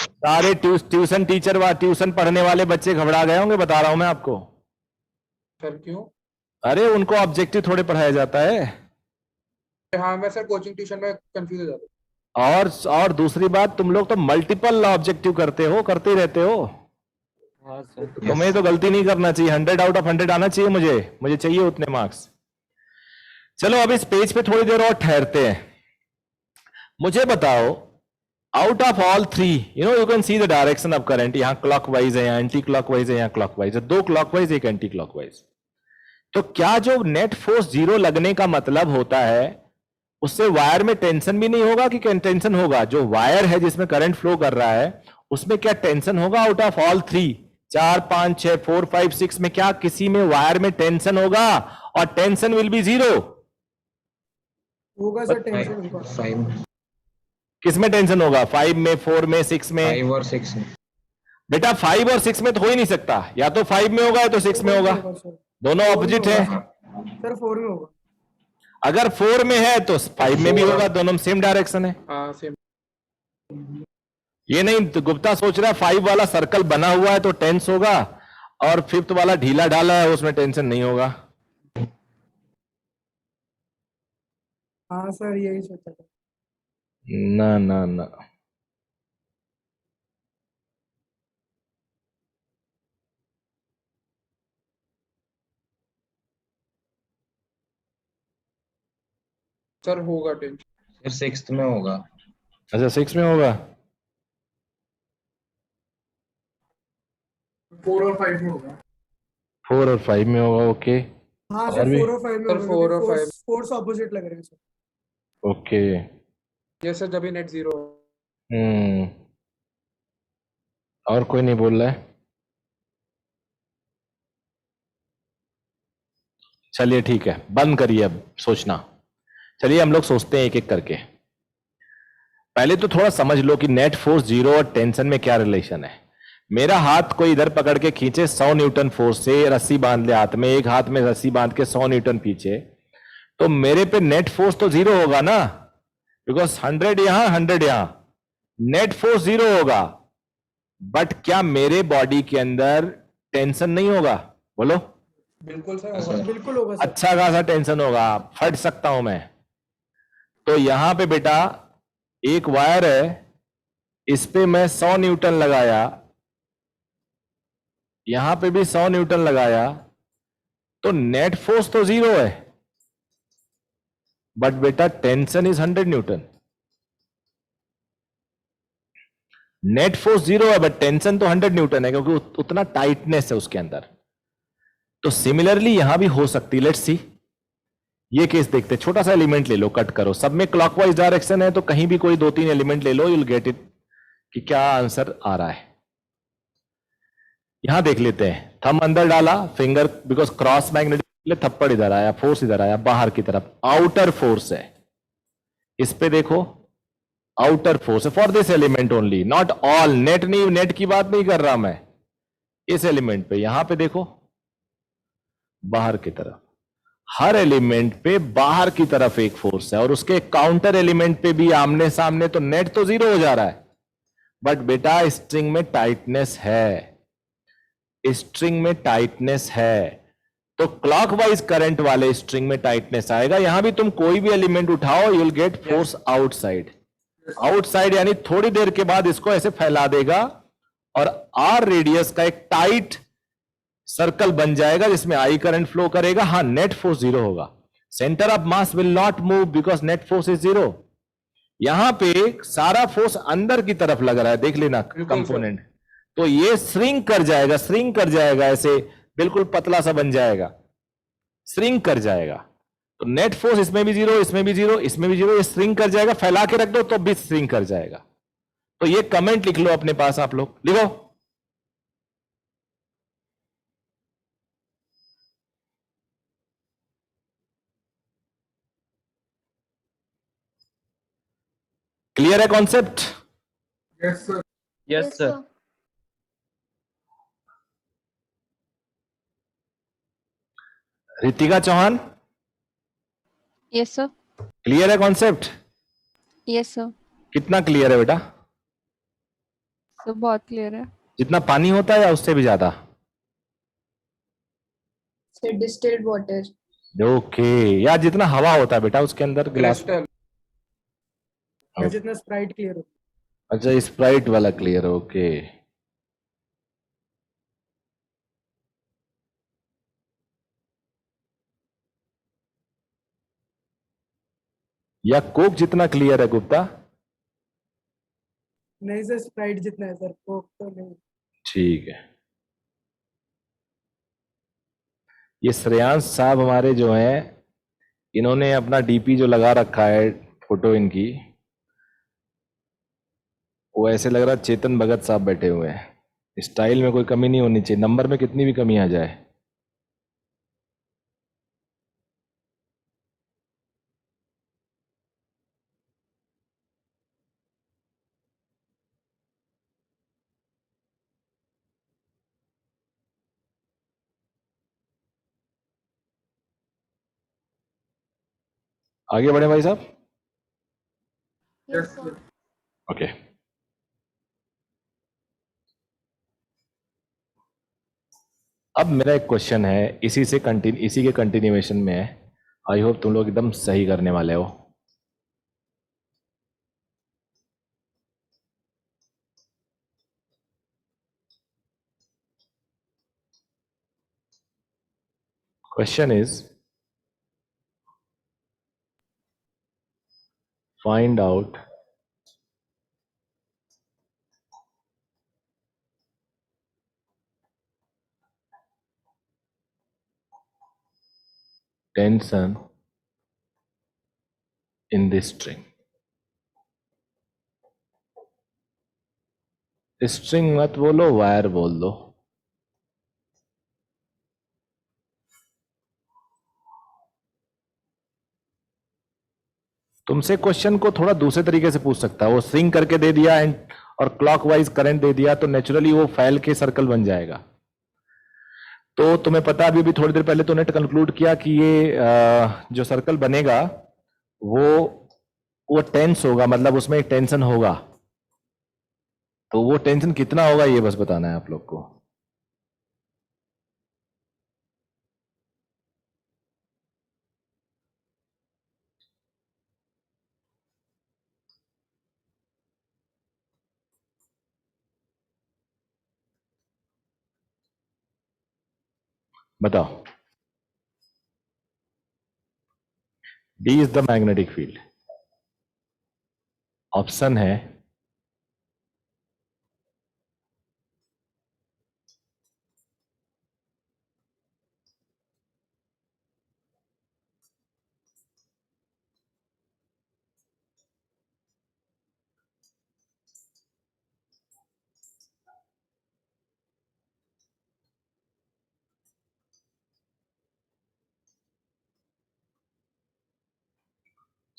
सारे ट्यूशन टीचर ट्यूशन पढ़ने वाले बच्चे घबरा गए होंगे, बता रहा हूं मैं आपको। सर क्यों? अरे उनको ऑब्जेक्टिव थोड़े पढ़ाया जाता है। हाँ मैं सर कोचिंग ट्यूशन में कंफ्यूज हो जाता हूँ। और दूसरी बात, तुम लोग तो मल्टीपल ऑब्जेक्टिव करते ही रहते हो। तुम्हें तो गलती नहीं करना चाहिए, 100 आउट ऑफ 100 आना चाहिए। मुझे चाहिए उतने मार्क्स। चलो अब इस पेज पे थोड़ी देर और ठहरते हैं। मुझे बताओ, out of all three, you can see the direction of current. यहां क्लॉकवाइज है, यहां एंटी क्लॉकवाइज है, यहां क्लॉकवाइज है, 2 क्लॉकवाइज, 1 एंटी क्लॉकवाइज। तो क्या जो नेट फोर्स 0 लगने का मतलब होता है, उससे वायर में टेंशन भी नहीं होगा कि टेंशन होगा? जो वायर है जिसमें करंट फ्लो कर रहा है, उसमें क्या टेंशन होगा? आउट ऑफ ऑल थ्री, 4 5 6 4 5 6 में क्या किसी में वायर में टेंशन होगा? और टेंशन विल बी 0। होगा सर, टेंशन होगा। 5 किस में टेंशन होगा? 5 में, 4 में, 6 में? 5 और 6 में। बेटा 5 और 6 में तो हो ही नहीं सकता, या तो 5 में होगा या तो 6 में होगा, सर, दोनों ऑपोजिट है। सर 4 में होगा। अगर 4 में है तो 5 में भी होगा, दोनों में सेम डायरेक्शन है। हाँ सेम। ये नहीं तो गुप्ता सोच रहा है 5 वाला सर्कल बना हुआ है तो टेंस होगा, और 5th वाला ढीला ढाला है उसमें टेंशन नहीं होगा। हाँ सर, यही सोचा था। ना ना ना, सर होगा 10। फिर सिक्स्थ में होगा। अच्छा 6 में होगा। 4 और 5 में होगा। 4 और 5 में होगा, ओके। हाँ और सर, भी? 4 और 5 में सर होगा 4 क्योंकि और 5। फोर्स ऑपोजिट लग रहे हैं सर। ओके। ये सर जब भी नेट 0। हम्म। और कोई नहीं बोल रहा है? चलिए ठीक है, बंद करिए अब सोचना। चलिए हम लोग सोचते हैं एक एक करके। पहले तो थोड़ा समझ लो कि नेट फोर्स 0 और टेंशन में क्या रिलेशन है। मेरा हाथ कोई इधर पकड़ के खींचे 100 न्यूटन फोर्स से, रस्सी बांध ले हाथ में, एक हाथ में रस्सी बांध के 100 न्यूटन पीछे, तो मेरे पे नेट फोर्स तो 0 होगा ना, बिकॉज 100 यहां 100 यहां, नेट फोर्स 0 होगा। बट क्या मेरे बॉडी के अंदर टेंशन नहीं होगा? बोलो। बिल्कुल सर हाँ, होगा। सर। बिल्कुल होगा सर। अच्छा खासा टेंशन होगा, फट सकता हूं मैं। तो यहां पे बेटा एक वायर है, इस पे मैं 100 न्यूटन लगाया, यहां पे भी 100 न्यूटन लगाया, तो नेट फोर्स तो 0 है, बट बेटा tension is 100 Newton. Net force 0 है बट टेंशन तो 100 न्यूटन है, क्योंकि उतना टाइटनेस है उसके अंदर। तो सिमिलरली यहां भी हो सकती है। लेट्स सी, ये केस देखते हैं। छोटा सा एलिमेंट ले लो, कट करो, सब में क्लॉकवाइज डायरेक्शन है, तो कहीं भी कोई 2-3 एलिमेंट ले लो, यूल गेट इट कि क्या आंसर आ रहा है। यहां देख लेते हैं, थंब अंदर डाला, फिंगर, बिकॉज क्रॉस मैग्नेटिक, थप्पड़ इधर आया, फोर्स इधर आया, बाहर की तरफ आउटर फोर्स है। इस पे देखो, आउटर फोर्स है for this element only, not all. Net नहीं, नेट की बात नहीं कर रहा मैं, इस एलिमेंट पे। यहां पे देखो, बाहर की तरफ, हर एलिमेंट पे बाहर की तरफ एक फोर्स है, और उसके काउंटर एलिमेंट पे भी आमने सामने, तो नेट तो 0 हो जा रहा है, बट बेटा स्ट्रिंग में टाइटनेस है, स्ट्रिंग में टाइटनेस है, तो क्लॉकवाइज करंट वाले स्ट्रिंग में टाइटनेस आएगा। यहां भी तुम कोई भी एलिमेंट उठाओ, you will get force outside. Outside यानी थोड़ी देर के बाद इसको ऐसे फैला देगा, और आर रेडियस का एक टाइट सर्कल बन जाएगा जिसमें आई करंट फ्लो करेगा। हाँ, नेट फोर्स 0 होगा। Centre of mass will not move because net force is 0। यहां पे सारा फोर्स अंदर की तरफ लग रहा है, देख लेना कंपोनेंट, तो ये श्रिंक कर जाएगा, श्रिंक कर जाएगा, ऐसे बिल्कुल पतला सा बन जाएगा, श्रिंक कर जाएगा। तो नेट फोर्स इसमें भी 0, इसमें भी 0, इसमें भी 0, ये श्रिंक कर जाएगा। फैला के रख दो तो भी श्रिंक कर जाएगा। तो ये कमेंट लिख लो अपने पास, आप लोग लिखो। क्लियर है concept? Yes sir. Yes, sir. Ritika Chauhan, Yes, sir. Clear है कॉन्सेप्ट? Yes, sir. कितना क्लियर है बेटा? So बहुत क्लियर है। जितना पानी होता है या उससे भी ज्यादा? So distilled water. ओके, या जितना हवा होता है बेटा उसके अंदर गिलास। क्रिस्टल। या जितना स्प्राइट क्लियर हो। अच्छा, स्प्राइट वाला क्लियर, ओके। या कोक जितना क्लियर है गुप्ता? नहीं सर, स्प्राइट जितना है सर, कोक तो नहीं। ठीक है। ये श्रेयांश साहब हमारे जो हैं, इन्होंने अपना डीपी जो लगा रखा है, फोटो इनकी, वो ऐसे लग रहा है चेतन भगत साहब बैठे हुए हैं। स्टाइल में कोई कमी नहीं होनी चाहिए, नंबर में कितनी भी कमी आ जाए। आगे बढ़े भाई साहब। Yes, sir. ओके। अब मेरा एक क्वेश्चन है, इसी के कंटिन्यूएशन में है। आई होप तुम लोग एकदम सही करने वाले हो। Question is, find out tension in this string. String मत बोलो, वायर बोल दो. तुमसे क्वेश्चन को थोड़ा दूसरे तरीके से पूछ सकता है. वो स्ट्रिंग करके दे दिया एंड और क्लॉकवाइज करंट दे दिया तो नेचुरली वो फाइल के सर्कल बन जाएगा. तो तुम्हें पता अभी थोड़ी देर पहले तूने कंक्लूड किया कि ये जो सर्कल बनेगा वो टेंस होगा, मतलब उसमें एक टेंशन होगा. तो वो टेंशन कितना होगा ये बस बताना है आप लोग को. बताओ. D is the magnetic field. Option है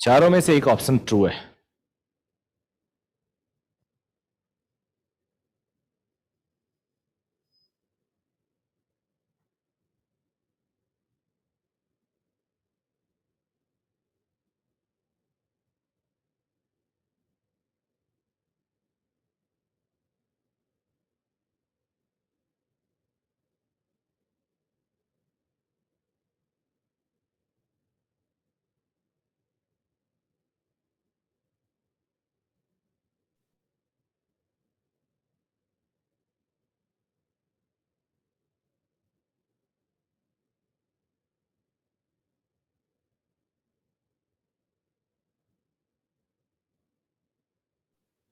चारों में से एक ऑप्शन ट्रू है.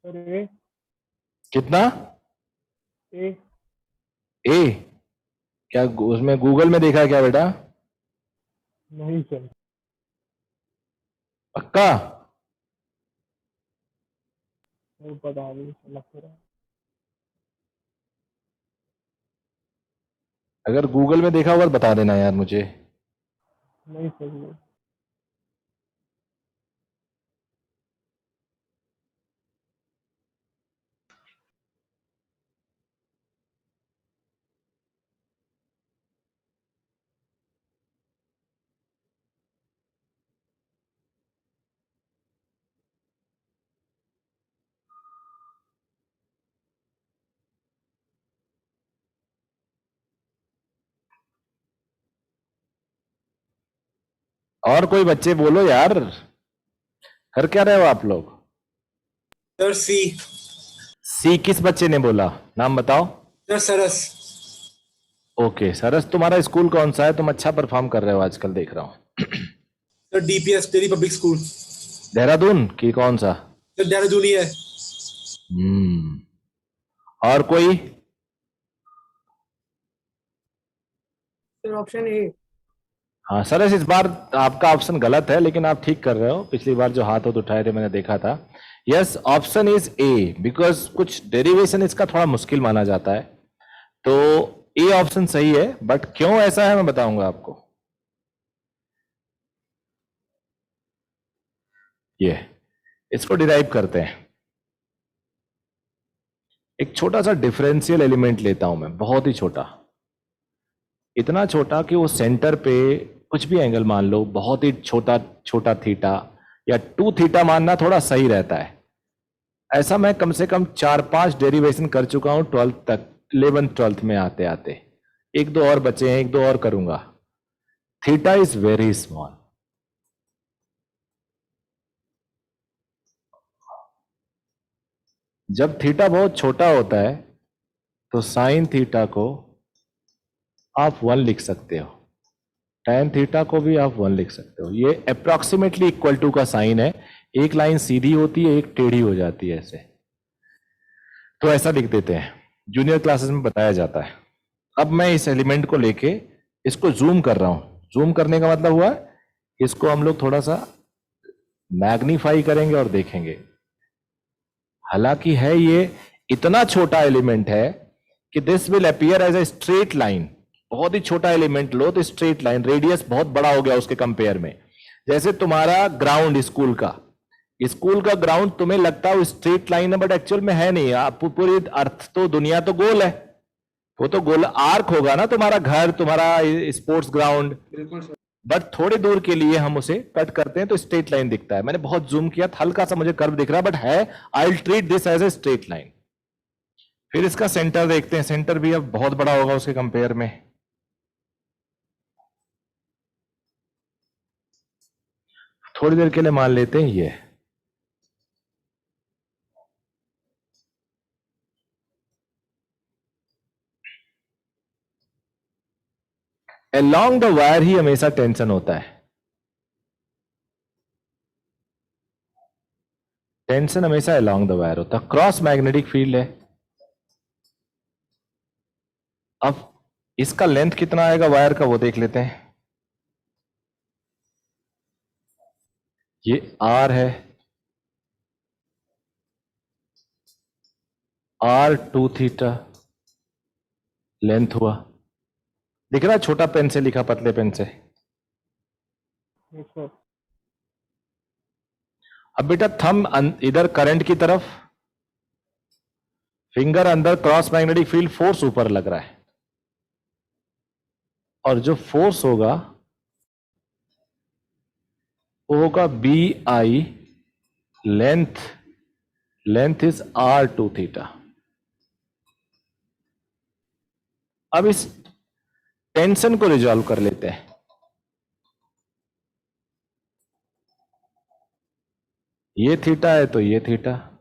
सर ए. कितना? ए. ए? क्या उसमें गूगल में देखा क्या बेटा? नहीं सर. पक्का? पता नहीं लग रहा है. अगर गूगल में देखा होगा तो बता देना यार मुझे. नहीं सर. और कोई बच्चे बोलो यार, कर क्या रहे हो आप लोग? सर सी. सी किस बच्चे ने बोला? नाम बताओ. सर सरस. ओके सरस, तुम्हारा स्कूल कौन सा है? तुम अच्छा परफॉर्म कर रहे हो आजकल, देख रहा हूँ. Sir DPS Delhi public school. Dehradun की कौन सा? सर देहरादून ही है. और कोई? Sir option A. हाँ सरस, इस बार आपका ऑप्शन गलत है लेकिन आप ठीक कर रहे हो. पिछली बार जो हाथ उठाए थे मैंने देखा था. Yes, option is a, because कुछ डेरिवेशन इसका थोड़ा मुश्किल माना जाता है. तो ए ऑप्शन सही है, बट क्यों ऐसा है मैं बताऊंगा आपको. ये इसको डिराइव करते हैं. एक छोटा सा डिफरेंशियल एलिमेंट लेता हूं मैं, बहुत ही छोटा, इतना छोटा कि वो सेंटर पे कुछ भी एंगल मान लो, बहुत ही छोटा छोटा थीटा या 2 थीटा मानना थोड़ा सही रहता है. ऐसा मैं कम से कम 4-5 डेरिवेशन कर चुका हूं 12th तक, 11th 12th में आते आते. 1-2 और बचे हैं, 1-2 और करूंगा. Theta is very small. जब थीटा बहुत छोटा होता है तो साइन थीटा को आप 1 लिख सकते हो, tan थीटा को भी आप 1 लिख सकते हो. ये अप्रोक्सीमेटली इक्वल टू का साइन है, एक लाइन सीधी होती है, एक टेढ़ी हो जाती है ऐसे। तो ऐसा लिख देते हैं, जूनियर क्लासेस में बताया जाता है। अब मैं इस एलिमेंट को लेके इसको जूम कर रहा हूं। जूम करने का मतलब हुआ इसको हम लोग थोड़ा सा मैग्नीफाई करेंगे और देखेंगे। हालांकि है ये इतना छोटा एलिमेंट है कि this will appear as a straight line. बहुत ही छोटा एलिमेंट लो तो स्ट्रेट लाइन, रेडियस बहुत बड़ा हो गया उसके कंपेयर में। जैसे तुम्हारा ग्राउंड स्कूल का ग्राउंड तुम्हें लगता है वो स्ट्रेट लाइन है, बट एक्चुअल में है नहीं। आप पूरी अर्थ तो दुनिया तो गोल है, वो तो गोल आर्क होगा ना तुम्हारा घर, तुम्हारा स्पोर्ट्स ग्राउंड। बिल्कुल सर। बट थोड़ी दूर के लिए हम उसे कट करते हैं तो स्ट्रेट लाइन दिखता है। मैंने बहुत जूम किया, हल्का सा मुझे कर्व दिख रहा है, बट है, I will treat this as a straight line. फिर इसका सेंटर देखते हैं, सेंटर भी अब बहुत बड़ा होगा उसके कंपेयर में। थोड़ी देर के लिए मान लेते हैं ये। अलोंग द वायर ही हमेशा टेंशन होता है। टेंशन हमेशा अलोंग द वायर होता है। क्रॉस मैग्नेटिक फील्ड है। अब इसका लेंथ कितना आएगा वायर का वो देख लेते हैं। ये आर है, R2 थीटा लेंथ हुआ। दिख रहा है, छोटा पेन से लिखा, पतले पेन से। Yes, sir. अब बेटा थंब इधर करंट की तरफ, फिंगर अंदर, क्रॉस मैग्नेटिक फील्ड, फोर्स ऊपर लग रहा है। और जो फोर्स होगा वो होगा BI, length is R2 theta. अब इस टेंशन को रिजॉल्व कर लेते हैं। ये थीटा है तो ये थीटा,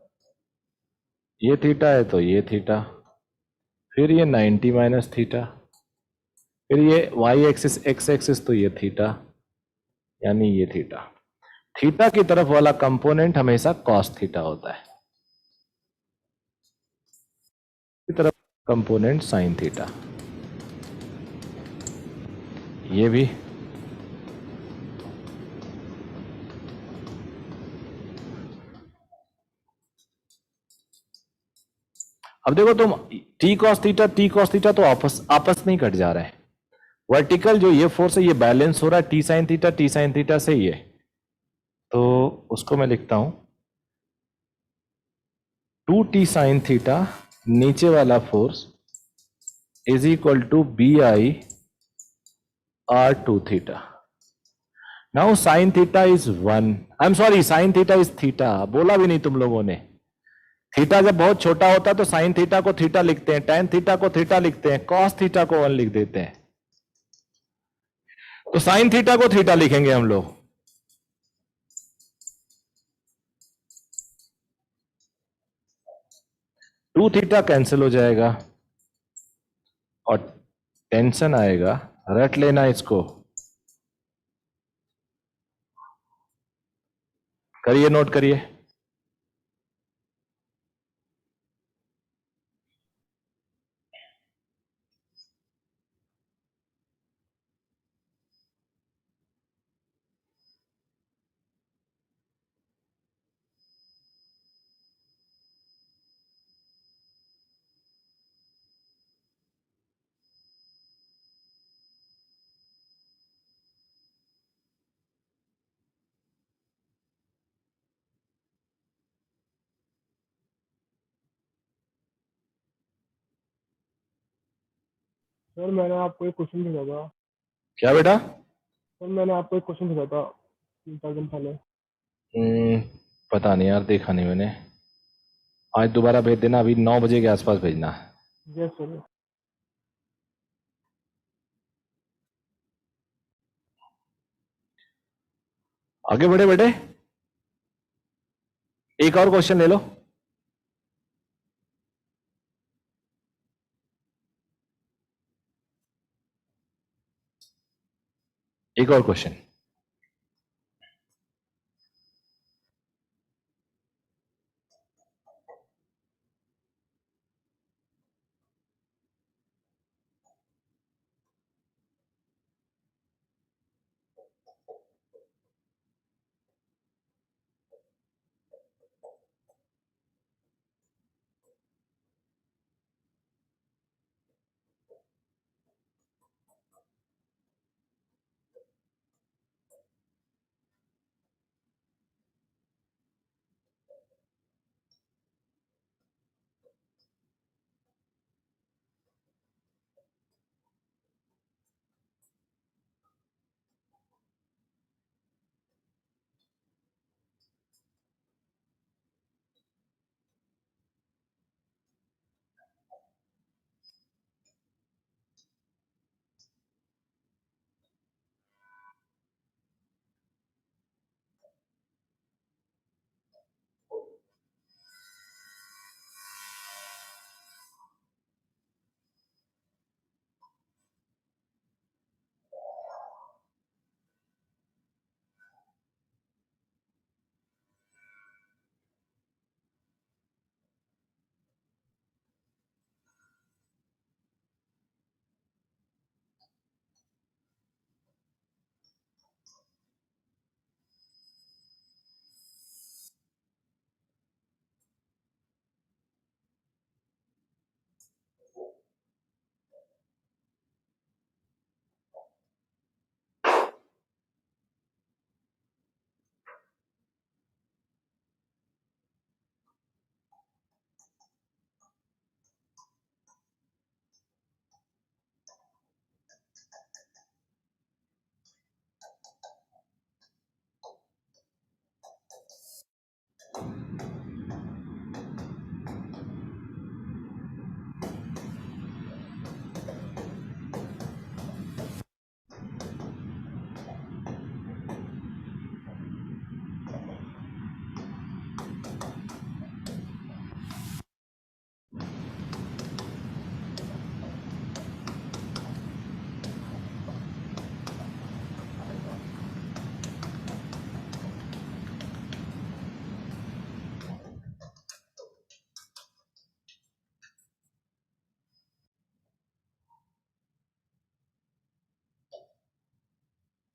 ये थीटा है तो ये थीटा, फिर ये 90 माइनस थीटा, फिर ये वाई एक्सिस एक्स एक्सिस तो ये थीटा, यानी ये थीटा। थीटा की तरफ वाला कंपोनेंट हमेशा कॉस थीटा होता है, की तरफ कंपोनेंट साइन थीटा। ये भी अब देखो तुम टी कॉस थीटा तो आपस में ही कट जा रहे हैं। वर्टिकल जो ये फोर्स है ये बैलेंस हो रहा है टी साइन थीटा से ये, तो उसको मैं लिखता हूं 2t साइन थीटा नीचे वाला force is equal to BI R2 theta. Now sine theta is 1, I am sorry, sine theta is theta, बोला भी नहीं तुम लोगों ने। थीटा जब बहुत छोटा होता है तो साइन थीटा को थीटा लिखते हैं, टेन थीटा को थीटा लिखते हैं, कॉस थीटा को 1 लिख देते हैं। तो साइन थीटा को थीटा लिखेंगे हम लोग। टू थीटा कैंसिल हो जाएगा और टेंशन आएगा, रट लेना इसको, करिए, नोट करिए। सर मैंने आपको एक क्वेश्चन भेजा था। क्या बेटा? सर मैंने आपको एक क्वेश्चन भेजा था 3 दिन पहले। पता नहीं यार, देखा नहीं मैंने। आज दोबारा भेज देना, अभी 9 बजे के आसपास भेजना है। Yes sir. आगे बढ़े बेटे, एक और क्वेश्चन ले लो। एक और क्वेश्चन।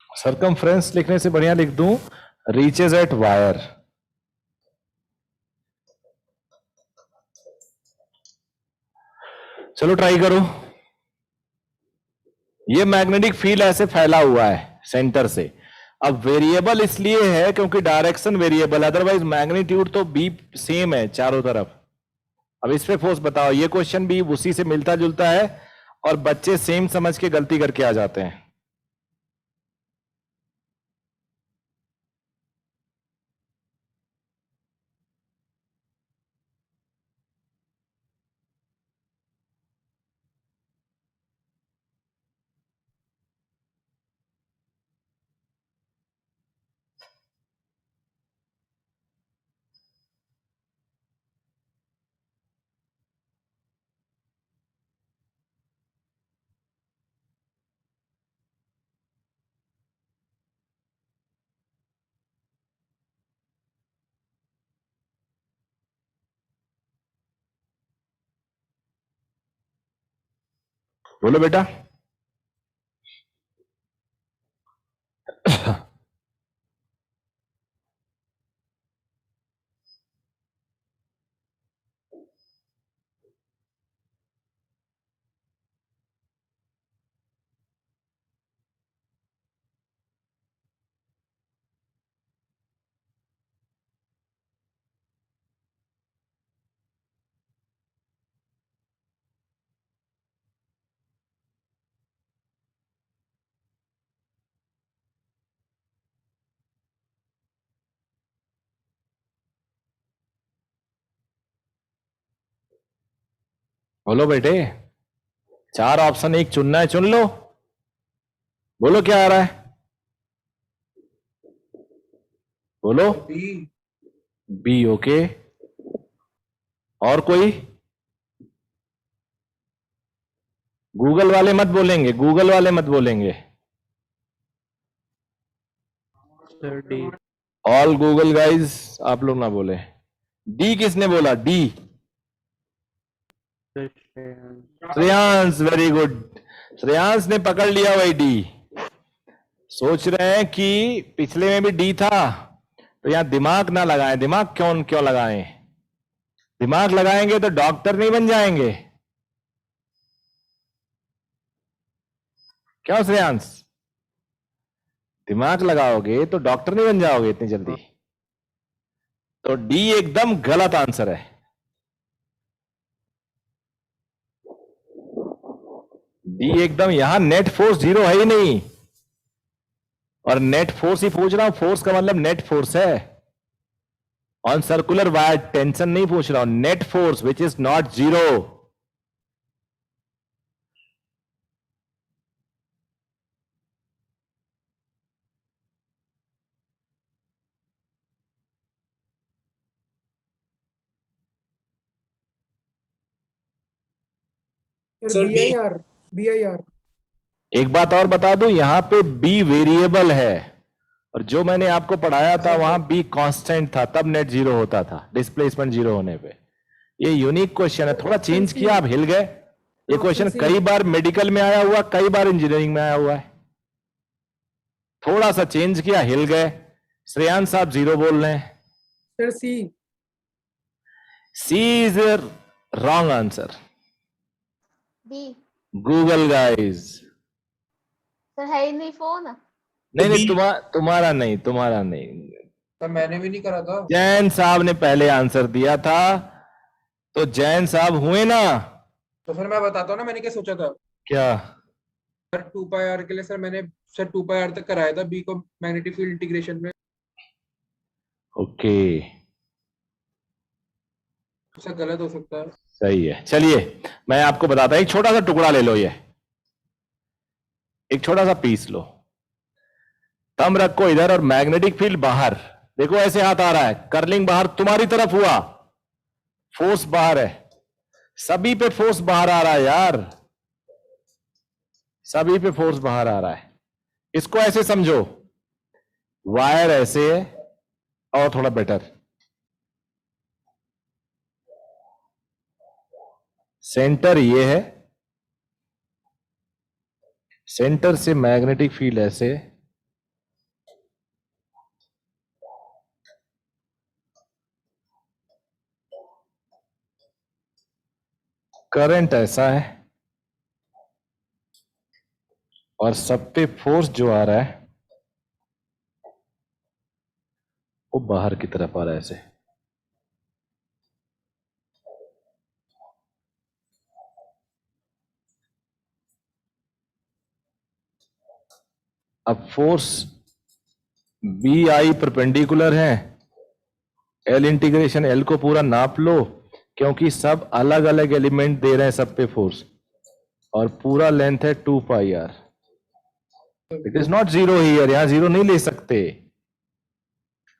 सरकमफ्रेंस लिखने से बढ़िया लिख दूं रीचेज एट वायर। चलो ट्राई करो। ये मैग्नेटिक फील्ड ऐसे फैला हुआ है सेंटर से। अब वेरिएबल इसलिए है क्योंकि डायरेक्शन वेरिएबल, अदरवाइज मैग्नीट्यूड तो बी सेम है चारों तरफ। अब इस पे फोर्स बताओ। ये क्वेश्चन भी उसी से मिलता जुलता है और बच्चे सेम समझ के गलती करके आ जाते हैं। बोलो बेटा। बोलो बेटे, 4 ऑप्शन एक चुनना है, चुन लो। बोलो क्या आ रहा है, बोलो। B, okay. और कोई? गूगल वाले मत बोलेंगे, गूगल वाले मत बोलेंगे। ऑल गूगल गाइज, आप लोग ना बोले। डी किसने बोला? D Shreyansh, very good. Shreyansh ने पकड़ लिया भाई डी। सोच रहे हैं कि पिछले में भी डी था, तो यहां दिमाग ना लगाएं। दिमाग क्यों क्यों लगाएं? दिमाग लगाएंगे तो डॉक्टर नहीं बन जाएंगे। क्यों श्रेयांश? दिमाग लगाओगे तो डॉक्टर नहीं बन जाओगे इतनी जल्दी। तो डी एकदम गलत आंसर है। डी एकदम, यहां नेट फोर्स 0 है ही नहीं, और नेट फोर्स ही पूछ रहा हूं। फोर्स का मतलब नेट फोर्स है। ऑन सर्कुलर वायर टेंशन नहीं पूछ रहा हूं, net force which is not 0। Sir Sir, B. BIR एक बात और बता दूं, यहां पे बी वेरिएबल है, और जो मैंने आपको पढ़ाया था वहां बी कांस्टेंट था, तब नेट 0 होता था, डिस्प्लेसमेंट 0 होने पे। ये यूनिक क्वेश्चन है, थोड़ा चेंज किया, आप हिल गए। ये क्वेश्चन कई बार मेडिकल में आया हुआ, कई बार इंजीनियरिंग में आया हुआ है। थोड़ा सा चेंज किया, हिल गए। श्रेयांश साहब 0 बोल रहे हैं। Sir C is wrong answer. B Google guys. Sir है ही नहीं फोन। नहीं नहीं, तुम्हारा नहीं, तुम्हारा नहीं। तो मैंने भी नहीं करा था। जैन साहब ने पहले आंसर दिया था, तो जैन साहब हुए ना। तो फिर मैं बताता हूँ ना मैंने क्या सोचा था। क्या? सर 2πr के लिए सर मैंने सर 2πr तक कराया था बी को मैग्नेटिक फील्ड इंटीग्रेशन में। ओके, सर गलत हो सकता है। सही है। चलिए मैं आपको बताता हूं, एक छोटा सा टुकड़ा ले लो, ये एक छोटा सा पीस लो, थंब रखो इधर और मैग्नेटिक फील्ड बाहर। देखो ऐसे हाथ आ रहा है, कर्लिंग बाहर तुम्हारी तरफ हुआ, फोर्स बाहर है। सभी पे फोर्स बाहर आ रहा है यार, सभी पे फोर्स बाहर आ रहा है। इसको ऐसे समझो, वायर ऐसे है, और थोड़ा बेटर, सेंटर ये है, सेंटर से मैग्नेटिक फील्ड ऐसे, करंट ऐसा है, और सब पे फोर्स जो आ रहा है वो बाहर की तरफ आ रहा है ऐसे। अब फोर्स बी आई परपेंडिकुलर है, एल इंटीग्रेशन एल को पूरा नाप लो, क्योंकि सब अलग अलग एलिमेंट दे रहे हैं सब पे फोर्स, और पूरा लेंथ है 2πr। It is not 0 here, यहां 0 नहीं ले सकते।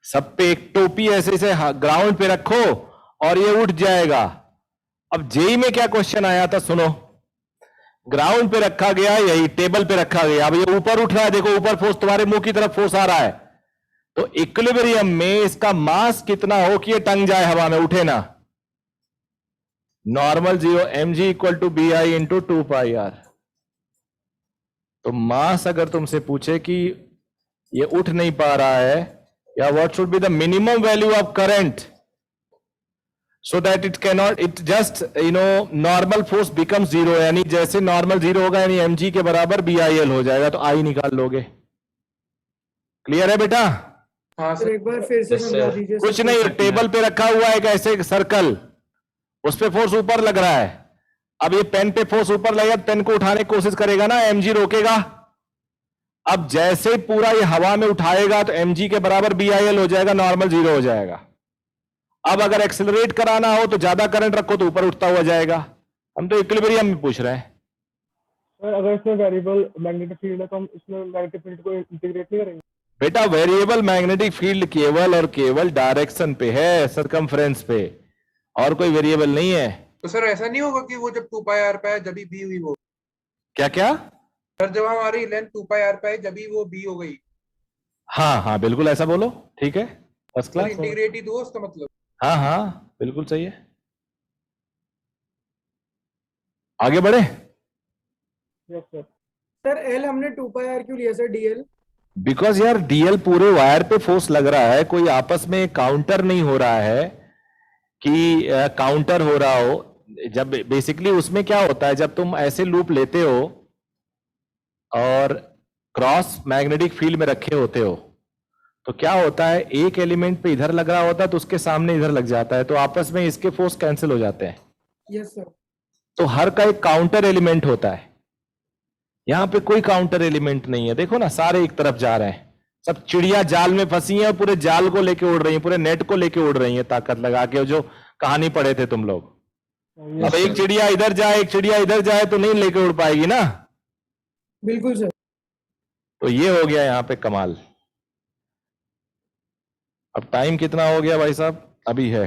सब पे एक टोपी ऐसे से ग्राउंड पे रखो और ये उठ जाएगा। अब जेई में क्या क्वेश्चन आया था सुनो, ग्राउंड पे रखा गया, यही टेबल पे रखा गया, अब ये ऊपर उठ रहा है, देखो ऊपर फोर्स तुम्हारे मुंह की तरफ फोर्स आ रहा है, तो इक्विलिब्रियम में इसका मास कितना हो कि ये टंग जाए हवा में, उठे ना। Normal 0 mg equal to B I into 2πr। तो मास अगर तुमसे पूछे कि ये उठ नहीं पा रहा है, या what should be the minimum value of current so that it cannot, it just normal force becomes 0, यानी जैसे नॉर्मल 0 होगा यानी mg के बराबर BIL हो जाएगा, तो I निकाल लोगे। क्लियर है बेटा? हाँ सर सर। एक बार फिर से Yes, समझा sir. दीजिए कुछ नहीं, टेबल पे रखा हुआ है एक ऐसे सर्कल, उस पे फोर्स ऊपर लग रहा है। अब ये पेन पे फोर्स ऊपर लगेगा, पेन को उठाने की कोशिश करेगा ना, mg रोकेगा। अब जैसे ही पूरा ये हवा में उठाएगा तो mg के बराबर BIL हो जाएगा, नॉर्मल 0 हो जाएगा। अब अगर एक्सेलरेट कराना हो तो ज्यादा करंट रखो तो ऊपर उठता हुआ जाएगा। हम तो इक्विलिब्रियम में पूछ रहे हैं। सर अगर इसमें वेरिएबल मैग्नेटिक फील्ड है तो हम इसमें मैग्नेटिक फील्ड को इंटीग्रेट नहीं करेंगे? बेटा वेरिएबल मैग्नेटिक फील्ड केवल और केवल डायरेक्शन पे है, सरकमफ्रेंस पे, और कोई वेरिएबल नहीं है। तो सर ऐसा नहीं होगा कि वो जब 2πr पे है जब बी हुई वो? क्या क्या? सर जब हमारी लेंथ 2πr पे है जब वो बी हो गई। हाँ हाँ बिल्कुल ऐसा बोलो, ठीक है, फर्स्ट सर क्लास। इंटीग्रेट ही दो उसका मतलब। हाँ हाँ बिल्कुल सही है। आगे बढ़े। Yes sir. सर एल हमने 2πr क्यों लिया सर DL? बिकॉज यार डीएल पूरे वायर पे फोर्स लग रहा है, कोई आपस में काउंटर नहीं हो रहा है कि काउंटर हो रहा हो। जब बेसिकली उसमें क्या होता है, जब तुम ऐसे लूप लेते हो और क्रॉस मैग्नेटिक फील्ड में रखे होते हो, तो क्या होता है, एक एलिमेंट पे इधर लग रहा होता है तो उसके सामने इधर लग जाता है, तो आपस में इसके फोर्स कैंसिल हो जाते हैं। Yes sir. तो हर का एक काउंटर एलिमेंट होता है। यहां पे कोई काउंटर एलिमेंट नहीं है, देखो ना सारे एक तरफ जा रहे हैं, सब चिड़िया जाल में फंसी है और पूरे जाल को लेके उड़ रही है, पूरे नेट को लेके उड़ रही है ताकत लगा के, जो कहानी पढ़े थे तुम लोग। ये अब एक चिड़िया इधर जाए एक चिड़िया इधर जाए तो नहीं लेके उड़ पाएगी ना। बिल्कुल सर। तो ये हो गया यहाँ पे कमाल। अब टाइम कितना हो गया भाई साहब? अभी है।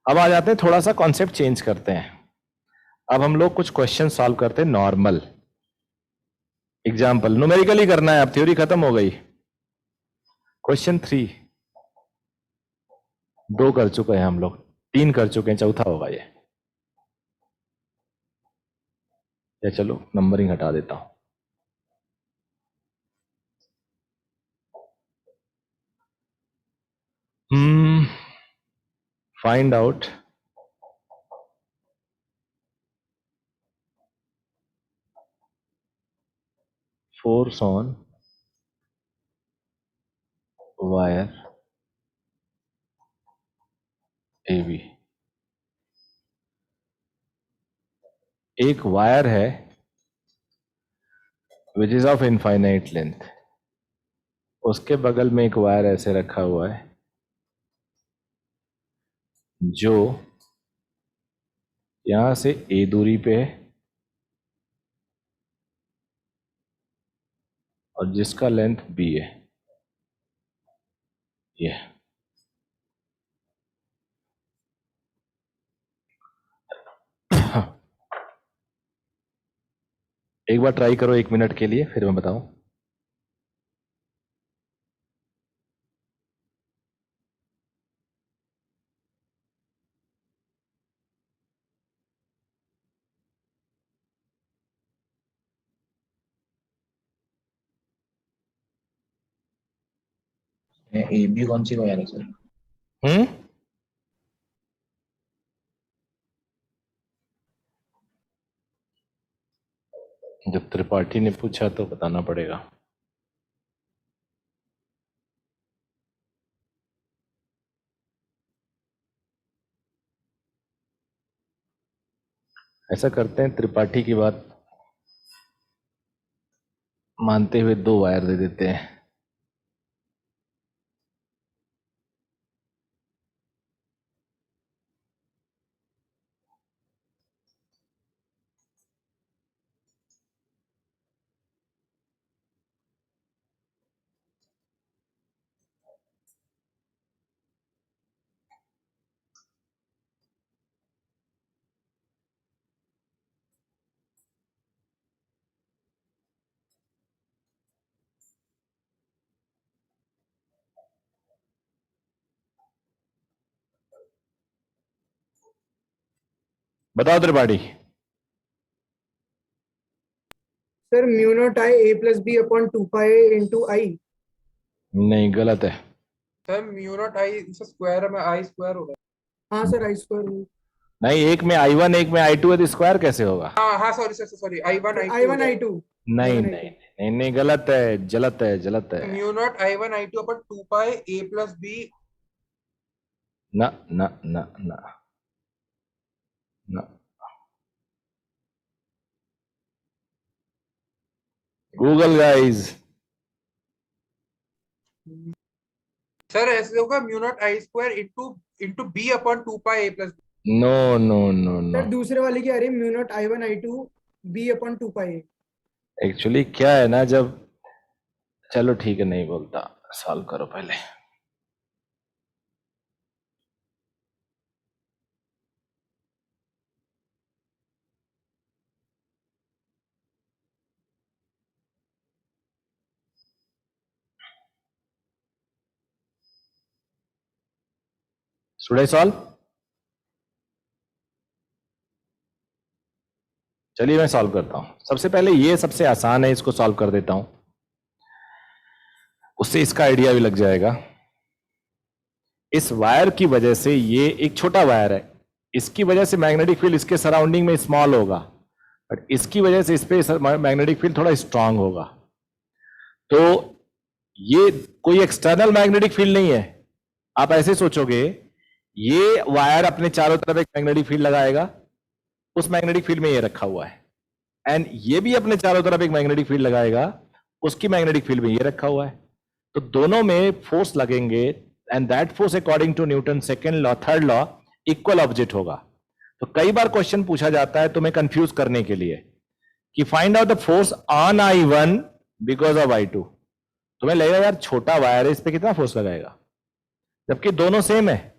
अब आ जाते हैं, थोड़ा सा कॉन्सेप्ट चेंज करते हैं। अब हम लोग कुछ क्वेश्चन सॉल्व करते हैं नॉर्मल एग्जाम्पल, न्यूमेरिकली करना है, अब थ्योरी खत्म हो गई। क्वेश्चन 3 2 कर चुके हैं हम लोग, 3 कर चुके हैं, चौथा होगा ये। या चलो नंबरिंग हटा देता हूं। Find out force on wire AB। एक वायर है which is of infinite length, उसके बगल में एक वायर ऐसे रखा हुआ है जो यहां से A दूरी पे है और जिसका लेंथ B है। ये एक बार ट्राई करो 1 मिनट के लिए, फिर मैं बताऊं। ए बी कौन सी वायर है सर? हम्म, जब त्रिपाठी ने पूछा तो बताना पड़ेगा। ऐसा करते हैं, त्रिपाठी की बात मानते हुए 2 वायर दे देते हैं। बताओ Tripathi. Sir mu not I A plus B upon 2 pi into I. नहीं, गलत है। Sir mu not I square में आई स्क्वायर होगा। हाँ सर आई स्क्वायर। नहीं, एक में I1 एक में I2 है तो स्क्वायर कैसे होगा? हाँ हाँ sorry sir sorry I1 I one I two. नहीं नहीं नहीं नहीं, गलत है, गलत है, गलत है। Mu not I1 I2 upon 2 pi A plus B। ना ना ना ना ना, गूगल गाइस। सर ऐसे होगा mu not I square into into B upon 2 pi A plus B। No no no no, sir दूसरे वाले की आ रही है mu not I one I two B upon 2 pi. Actually क्या है ना, जब, चलो ठीक है नहीं बोलता, सॉल्व करो पहले। Should I solve? चलिए मैं सॉल्व करता हूं। सबसे पहले ये सबसे आसान है, इसको सॉल्व कर देता हूं, उससे इसका आइडिया भी लग जाएगा। इस वायर की वजह से, ये एक छोटा वायर है, इसकी वजह से मैग्नेटिक फील्ड इसके सराउंडिंग में स्मॉल होगा, बट इसकी वजह से इस पे मैग्नेटिक फील्ड थोड़ा स्ट्रांग होगा। तो ये कोई एक्सटर्नल मैग्नेटिक फील्ड नहीं है। आप ऐसे सोचोगे, ये वायर अपने चारों तरफ एक मैग्नेटिक फील्ड लगाएगा, उस मैग्नेटिक फील्ड में ये रखा हुआ है, एंड ये भी अपने चारों तरफ एक मैग्नेटिक फील्ड लगाएगा, उसकी मैग्नेटिक फील्ड में ये रखा हुआ है। तो दोनों में फोर्स लगेंगे, and that force according to Newton second law, third law, equal opposite होगा। तो कई बार क्वेश्चन पूछा जाता है तुम्हें कंफ्यूज करने के लिए कि find out the force on I1 because of I2। तुम्हें लगेगा यार छोटा वायर है, इस पे कितना फोर्स लगाएगा, जबकि दोनों सेम है।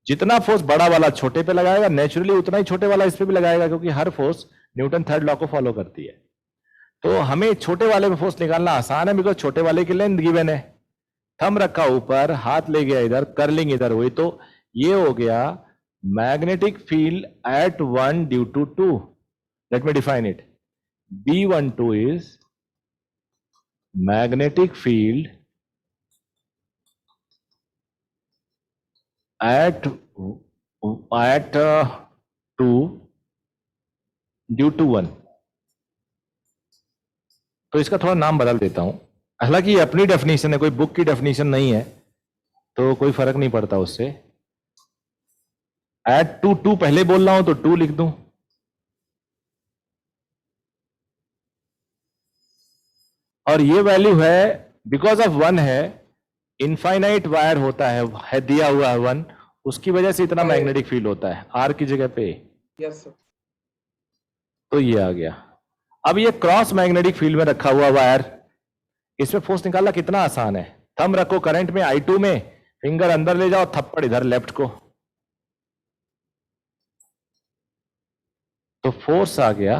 जितना फोर्स बड़ा वाला छोटे पे लगाएगा, नेचुरली उतना ही छोटे वाला इस पे भी लगाएगा, क्योंकि हर फोर्स न्यूटन थर्ड लॉ को फॉलो करती है। तो हमें छोटे वाले पे फोर्स निकालना आसान है, बिकॉज छोटे वाले की लेंथ गिवन है। थंब रखा ऊपर, हाथ ले गया इधर, कर्लिंग इधर हुई, तो ये हो गया magnetic field at 1 due to 2। Let me define it. B12 is magnetic field at 2 due to 1। तो इसका थोड़ा नाम बदल देता हूं, हालांकि ये अपनी डेफिनेशन है, कोई बुक की डेफिनेशन नहीं है, तो कोई फर्क नहीं पड़ता उससे। एट 2 पहले बोल रहा हूं तो 2 लिख दूं, और ये वैल्यू है बिकॉज ऑफ 1 है, इनफाइनाइट वायर होता है दिया हुआ है 1, उसकी वजह से इतना मैग्नेटिक फील्ड होता है आर की जगह पे। Yes sir. तो ये आ गया। अब ये क्रॉस मैग्नेटिक फील्ड में रखा हुआ वायर, इसमें फोर्स निकालना कितना आसान है। थंब रखो करंट में I2 में, फिंगर अंदर ले जाओ, थप्पड़ इधर लेफ्ट को, तो फोर्स आ गया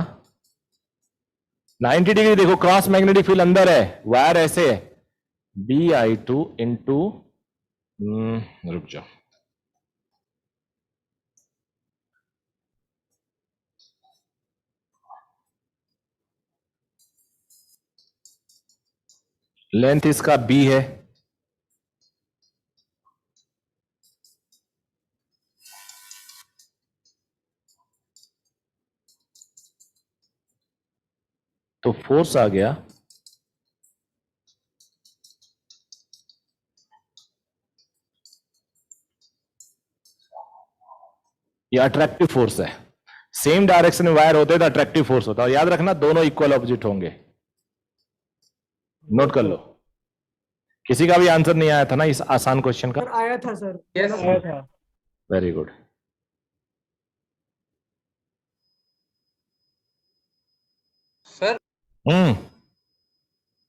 90 डिग्री। देखो क्रॉस मैग्नेटिक फील्ड अंदर है, वायर ऐसे है, BI2 इंटू, रुक जाओ, लेंथ इसका B है, तो फोर्स आ गया ये अट्रैक्टिव फोर्स है। सेम डायरेक्शन में वायर होते तो अट्रैक्टिव फोर्स होता है, और याद रखना दोनों इक्वल ऑपोजिट होंगे। नोट कर लो। किसी का भी आंसर नहीं आया था ना इस आसान क्वेश्चन का? सर आया था सर। यस आया था। Very good. सर। हम्म,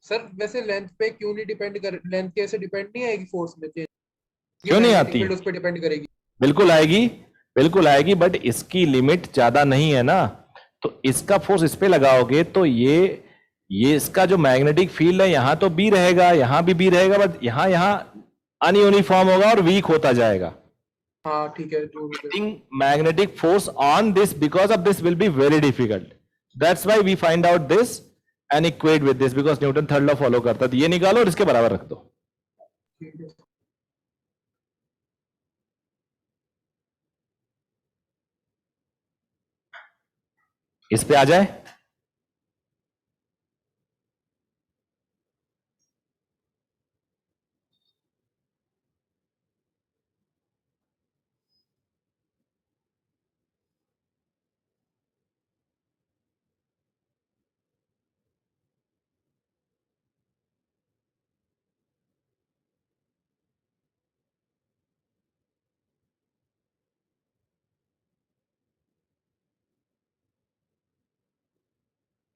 सर वैसे लेंथ पे क्यों नहीं डिपेंड कर, लेंथ कैसे डिपेंड नहीं आएगी फोर्स में चेंज? क्यों नहीं आती? उस पर डिपेंड करेगी। बिल्कुल आएगी, बिल्कुल आएगी, बट इसकी लिमिट ज्यादा नहीं है ना। तो इसका फोर्स इस पे लगाओगे तो ये इसका जो मैग्नेटिक फील्ड है, यहां तो बी रहेगा, यहां भी बी रहेगा, बट यहां अनयूनिफॉर्म होगा और वीक होता जाएगा। हाँ ठीक है, जो भी है। Magnetic force on this because of this will be very difficult. That's why we find out this and equate with this, because Newton third law follow करता है। तो ये निकालो और इसके बराबर रख दो। ठीक है। इस पे आ जाए।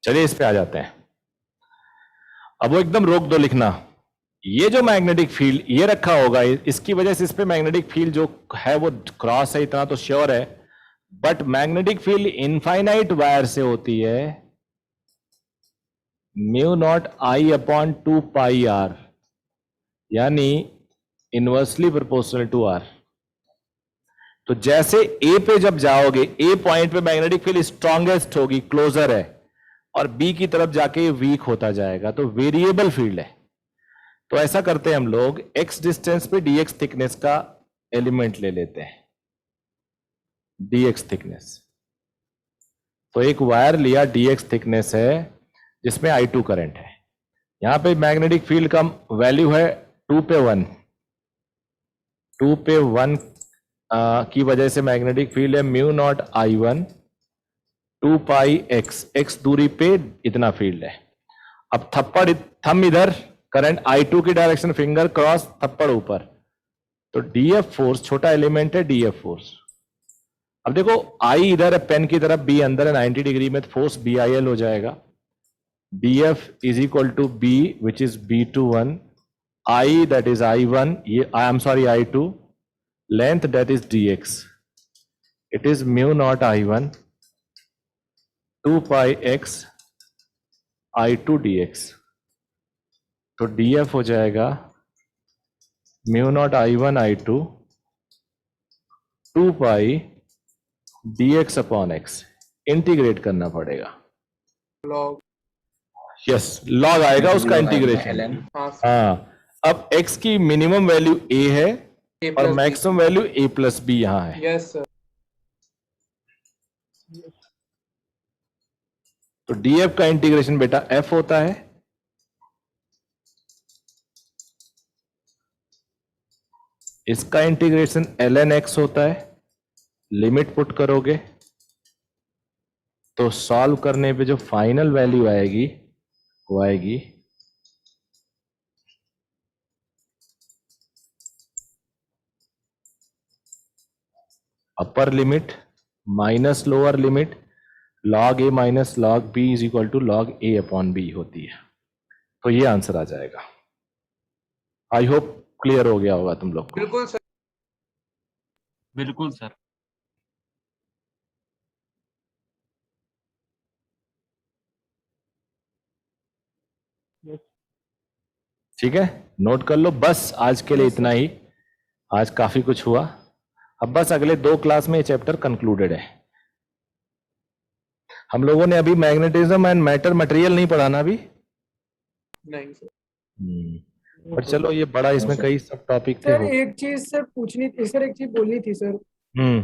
चलिए इस पे आ जाते हैं। अब वो एकदम रोक दो लिखना। ये जो मैग्नेटिक फील्ड ये रखा होगा, इसकी वजह से इस पे मैग्नेटिक फील्ड जो है वो क्रॉस है, इतना तो श्योर है। But magnetic field infinite wire से होती है μ0I/2πr, यानी इनवर्सली प्रोपोर्शनल टू r। तो जैसे ए पे जब जाओगे, ए पॉइंट पे मैग्नेटिक फील्ड स्ट्रॉन्गेस्ट होगी, क्लोजर है, और बी की तरफ जाके वीक होता जाएगा, तो वेरिएबल फील्ड है। तो ऐसा करते हैं हम लोग, एक्स डिस्टेंस पे dx थिकनेस का एलिमेंट ले लेते हैं, dx थिकनेस। तो एक वायर लिया, dx थिकनेस है, जिसमें I2 करंट है। यहां पे मैग्नेटिक फील्ड का वैल्यू है 2 पे 1, 2 पे 1 की वजह से मैग्नेटिक फील्ड है mu not I1 2 pi x दूरी पे इतना फील्ड है। अब थंब इधर, करंट I2 की डायरेक्शन, फिंगर क्रॉस, थप्पड़ ऊपर, तो df फोर्स, छोटा एलिमेंट है df फोर्स। अब देखो I इधर है, पेन की तरफ, B अंदर है 90 डिग्री में, तो फोर्स BIL हो जाएगा। df is equal to B which is B21, I that is I1, ये I am sorry I2, length that is dx, it is mu not I1 2 pi x I2 dx। तो df हो जाएगा mu not I1 I2 2 pi dx upon x। Integrate करना पड़ेगा, log yes log आएगा उसका integration. ln हाँ, अब x की मिनिमम वैल्यू a है a और plus b। Maximum value a plus b यहां है। Yes sir. तो df का इंटीग्रेशन बेटा f होता है, इसका इंटीग्रेशन ln x होता है। लिमिट पुट करोगे तो सॉल्व करने पे जो फाइनल वैल्यू आएगी वो आएगी upper limit minus lower limit log a minus log b is equal to log a upon b होती है। तो ये आंसर आ जाएगा। आई होप क्लियर हो गया होगा तुम लोग को। बिल्कुल सर। बिल्कुल सर। ठीक है, नोट कर लो। बस आज के लिए इतना ही, आज काफी कुछ हुआ। अब बस अगले 2 क्लास में ये चैप्टर कंक्लूडेड है। हम लोगों ने अभी मैग्नेटिज्म एंड मैटर मटेरियल नहीं पढ़ा ना अभी। नहीं सर। पर चलो ये बड़ा, इसमें कई सब टॉपिक थे। सर एक चीज सर पूछनी थी सर, एक चीज बोलनी थी सर। हम्म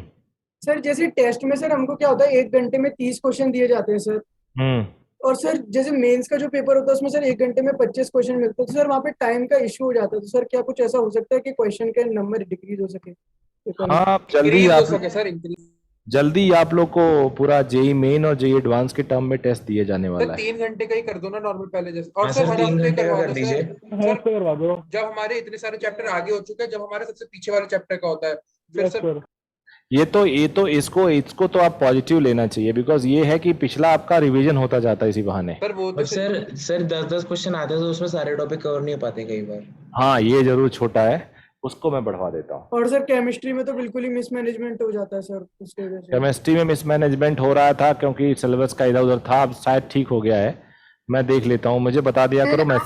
सर जैसे टेस्ट में सर हमको क्या होता है, 1 घंटे में 30 क्वेश्चन दिए जाते हैं सर। हम्म और सर जैसे मेंस का जो पेपर होता है उसमें सर 1 घंटे में 25 क्वेश्चन मिलते हैं, तो सर वहाँ पे टाइम का इश्यू हो जाता है। तो सर क्या कुछ ऐसा हो सकता है कि क्वेश्चन के नंबर डिक्रीज हो सके पेपर में? हाँ, इंक्रीज हो सके सर, इंक्रीज। जल्दी आप लोग को पूरा जेई मेन और जेई एडवांस के टर्म में टेस्ट दिए जाने सर वाला है। 3 घंटे का ही कर दो ना नॉर्मल पहले जैसे। और हाँ सर सर, हर 3 हफ्ते घंटे का करवा कर दो दीजिए। हाँ सर करवा दो। जब हमारे इतने सारे चैप्टर आगे हो चुके हैं, जब हमारे सबसे पीछे वाले चैप्टर का होता है फिर यस सर। सर। ये तो इसको तो आप पॉजिटिव लेना चाहिए, बिकॉज ये है कि पिछला आपका रिवीजन होता जाता है इसी बहाने। सर वो तो बट सर 10-10 क्वेश्चन आते हैं तो उसमें सारे टॉपिक कवर नहीं हो पाते कई बार। हाँ, ये जरूर छोटा है, उसको मैं बढ़वा देता हूँ। और सर केमिस्ट्री में तो बिल्कुल ही मिसमैनेजमेंट हो जाता है सर उसके वजह से। केमिस्ट्री में मिसमैनेजमेंट हो रहा था क्योंकि सिलेबस का इधर उधर था, अब शायद ठीक हो गया है। मैं देख लेता हूँ, मुझे बता दिया करो। मैं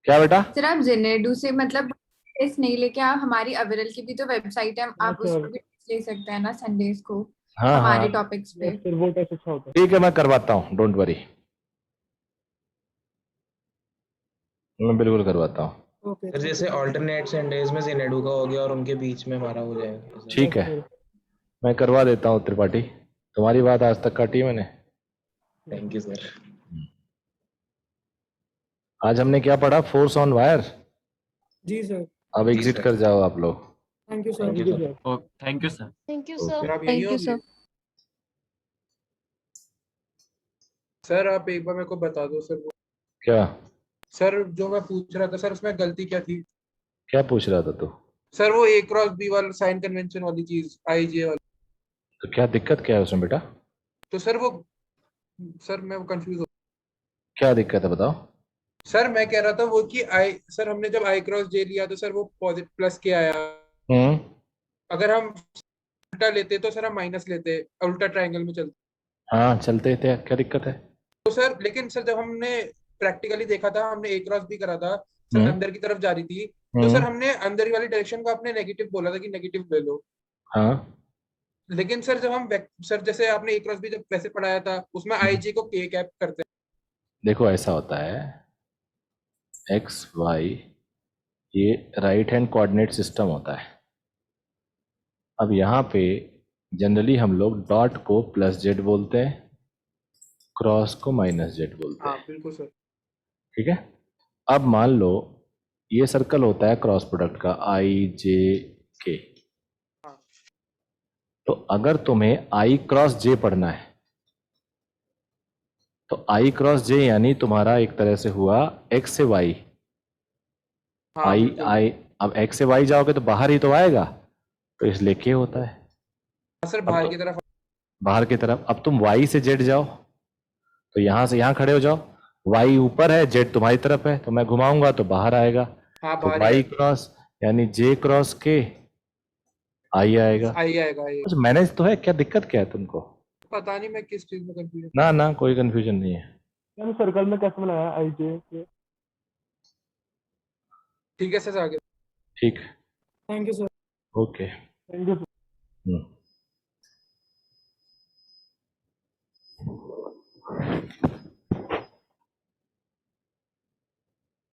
क्या बेटा? सर आप जेनेडू से मतलब टेस्ट नहीं लेके आप हमारी अविरल की भी तो वेबसाइट है, आप उस पर भी टेस्ट ले सकते हैं ना संडेज को हाँ हमारे हाँ टॉपिक्स पे। फिर वो टेस्ट अच्छा होता है। ठीक है, मैं करवाता हूँ, डोंट वरी, मैं बिल्कुल करवाता हूँ। ओके सर जैसे ऑल्टरनेट संडेज में जेनेडू का हो गया और उनके बीच में हमारा हो जाएगा। ठीक है, मैं करवा देता हूँ त्रिपाठी, तुम्हारी बात आज तक काटी मैंने। Thank you sir. आज हमने क्या पढ़ा? Force on wire. जी सर। अब जी एग्जिट सर। कर जाओ आप लोग। Thank you sir. Thank you sir. Thank you sir. Thank you Okay. Sir. फिर आप यही थैंक यू होंगे सर। सर। आप एक बार मेरे को बता दो सर। क्या सर जो मैं पूछ रहा था सर, उसमें गलती क्या थी? क्या पूछ रहा था तू? सर वो A क्रॉस B वाला साइन कन्वेंशन वाली चीज, IJ वाली। तो क्या दिक्कत क्या है उसमें बेटा? तो सर वो, सर मैं कंफ्यूज हो। क्या दिक्कत है बताओ? सर मैं कह रहा था वो कि सर हमने जब I क्रॉस J लिया तो सर वो पॉजिटिव प्लस के आया। हम्म अगर हम उल्टा लेते तो सर हम माइनस लेते, उल्टा ट्रायंगल में चलते। हाँ, चलते थे, क्या दिक्कत है? तो सर लेकिन सर जब हमने प्रैक्टिकली देखा था, हमने A क्रॉस B करा था सर, अंदर की तरफ जा रही थी। तो सर हमने अंदर वाली डायरेक्शन को आपने नेगेटिव बोला था कि नेगेटिव ले लो, हाँ लेकिन सर जब हम सर जैसे आपने ए क्रॉस बी जब वैसे पढ़ाया था उसमें आई जे को के कैप करते हैं। देखो ऐसा होता है, एक्स वाई ये राइट हैंड कोऑर्डिनेट सिस्टम होता है। अब यहाँ पे जनरली हम लोग डॉट को प्लस जेड बोलते हैं, क्रॉस को माइनस जेड बोलते हाँ हैं, बिल्कुल सर। ठीक है। अब मान लो ये सर्कल होता है क्रॉस प्रोडक्ट का आई जे के, हाँ तो अगर तुम्हें आई क्रॉस जे पढ़ना है तो आई क्रॉस जे यानी तुम्हारा एक तरह से हुआ एक्स से वाई। हाँ आई बिल्कुल। आई अब एक्स से वाई जाओगे तो बाहर ही तो आएगा, तो इसलिए के होता है। हाँ सर अब बाहर तो की तरफ। बाहर की तरफ, अब तुम वाई से जेड जाओ तो यहां से यहां खड़े हो जाओ, वाई ऊपर है जेड तुम्हारी तरफ है, तो मैं घुमाऊंगा तो बाहर आएगा, हाँ तो बाहर ही वाई आएगा। क्रॉस यानी जे क्रॉस के आई आएगा। आई आएगा आई। कुछ मैनेज तो है, क्या दिक्कत क्या है तुमको? पता नहीं मैं किस चीज में कंफ्यूज। ना ना कोई कंफ्यूजन नहीं है। मैंने सर्कल में कैसे बनाया आई जे के? ठीक है सर आगे। ठीक, thank you sir. Okay. Thank you.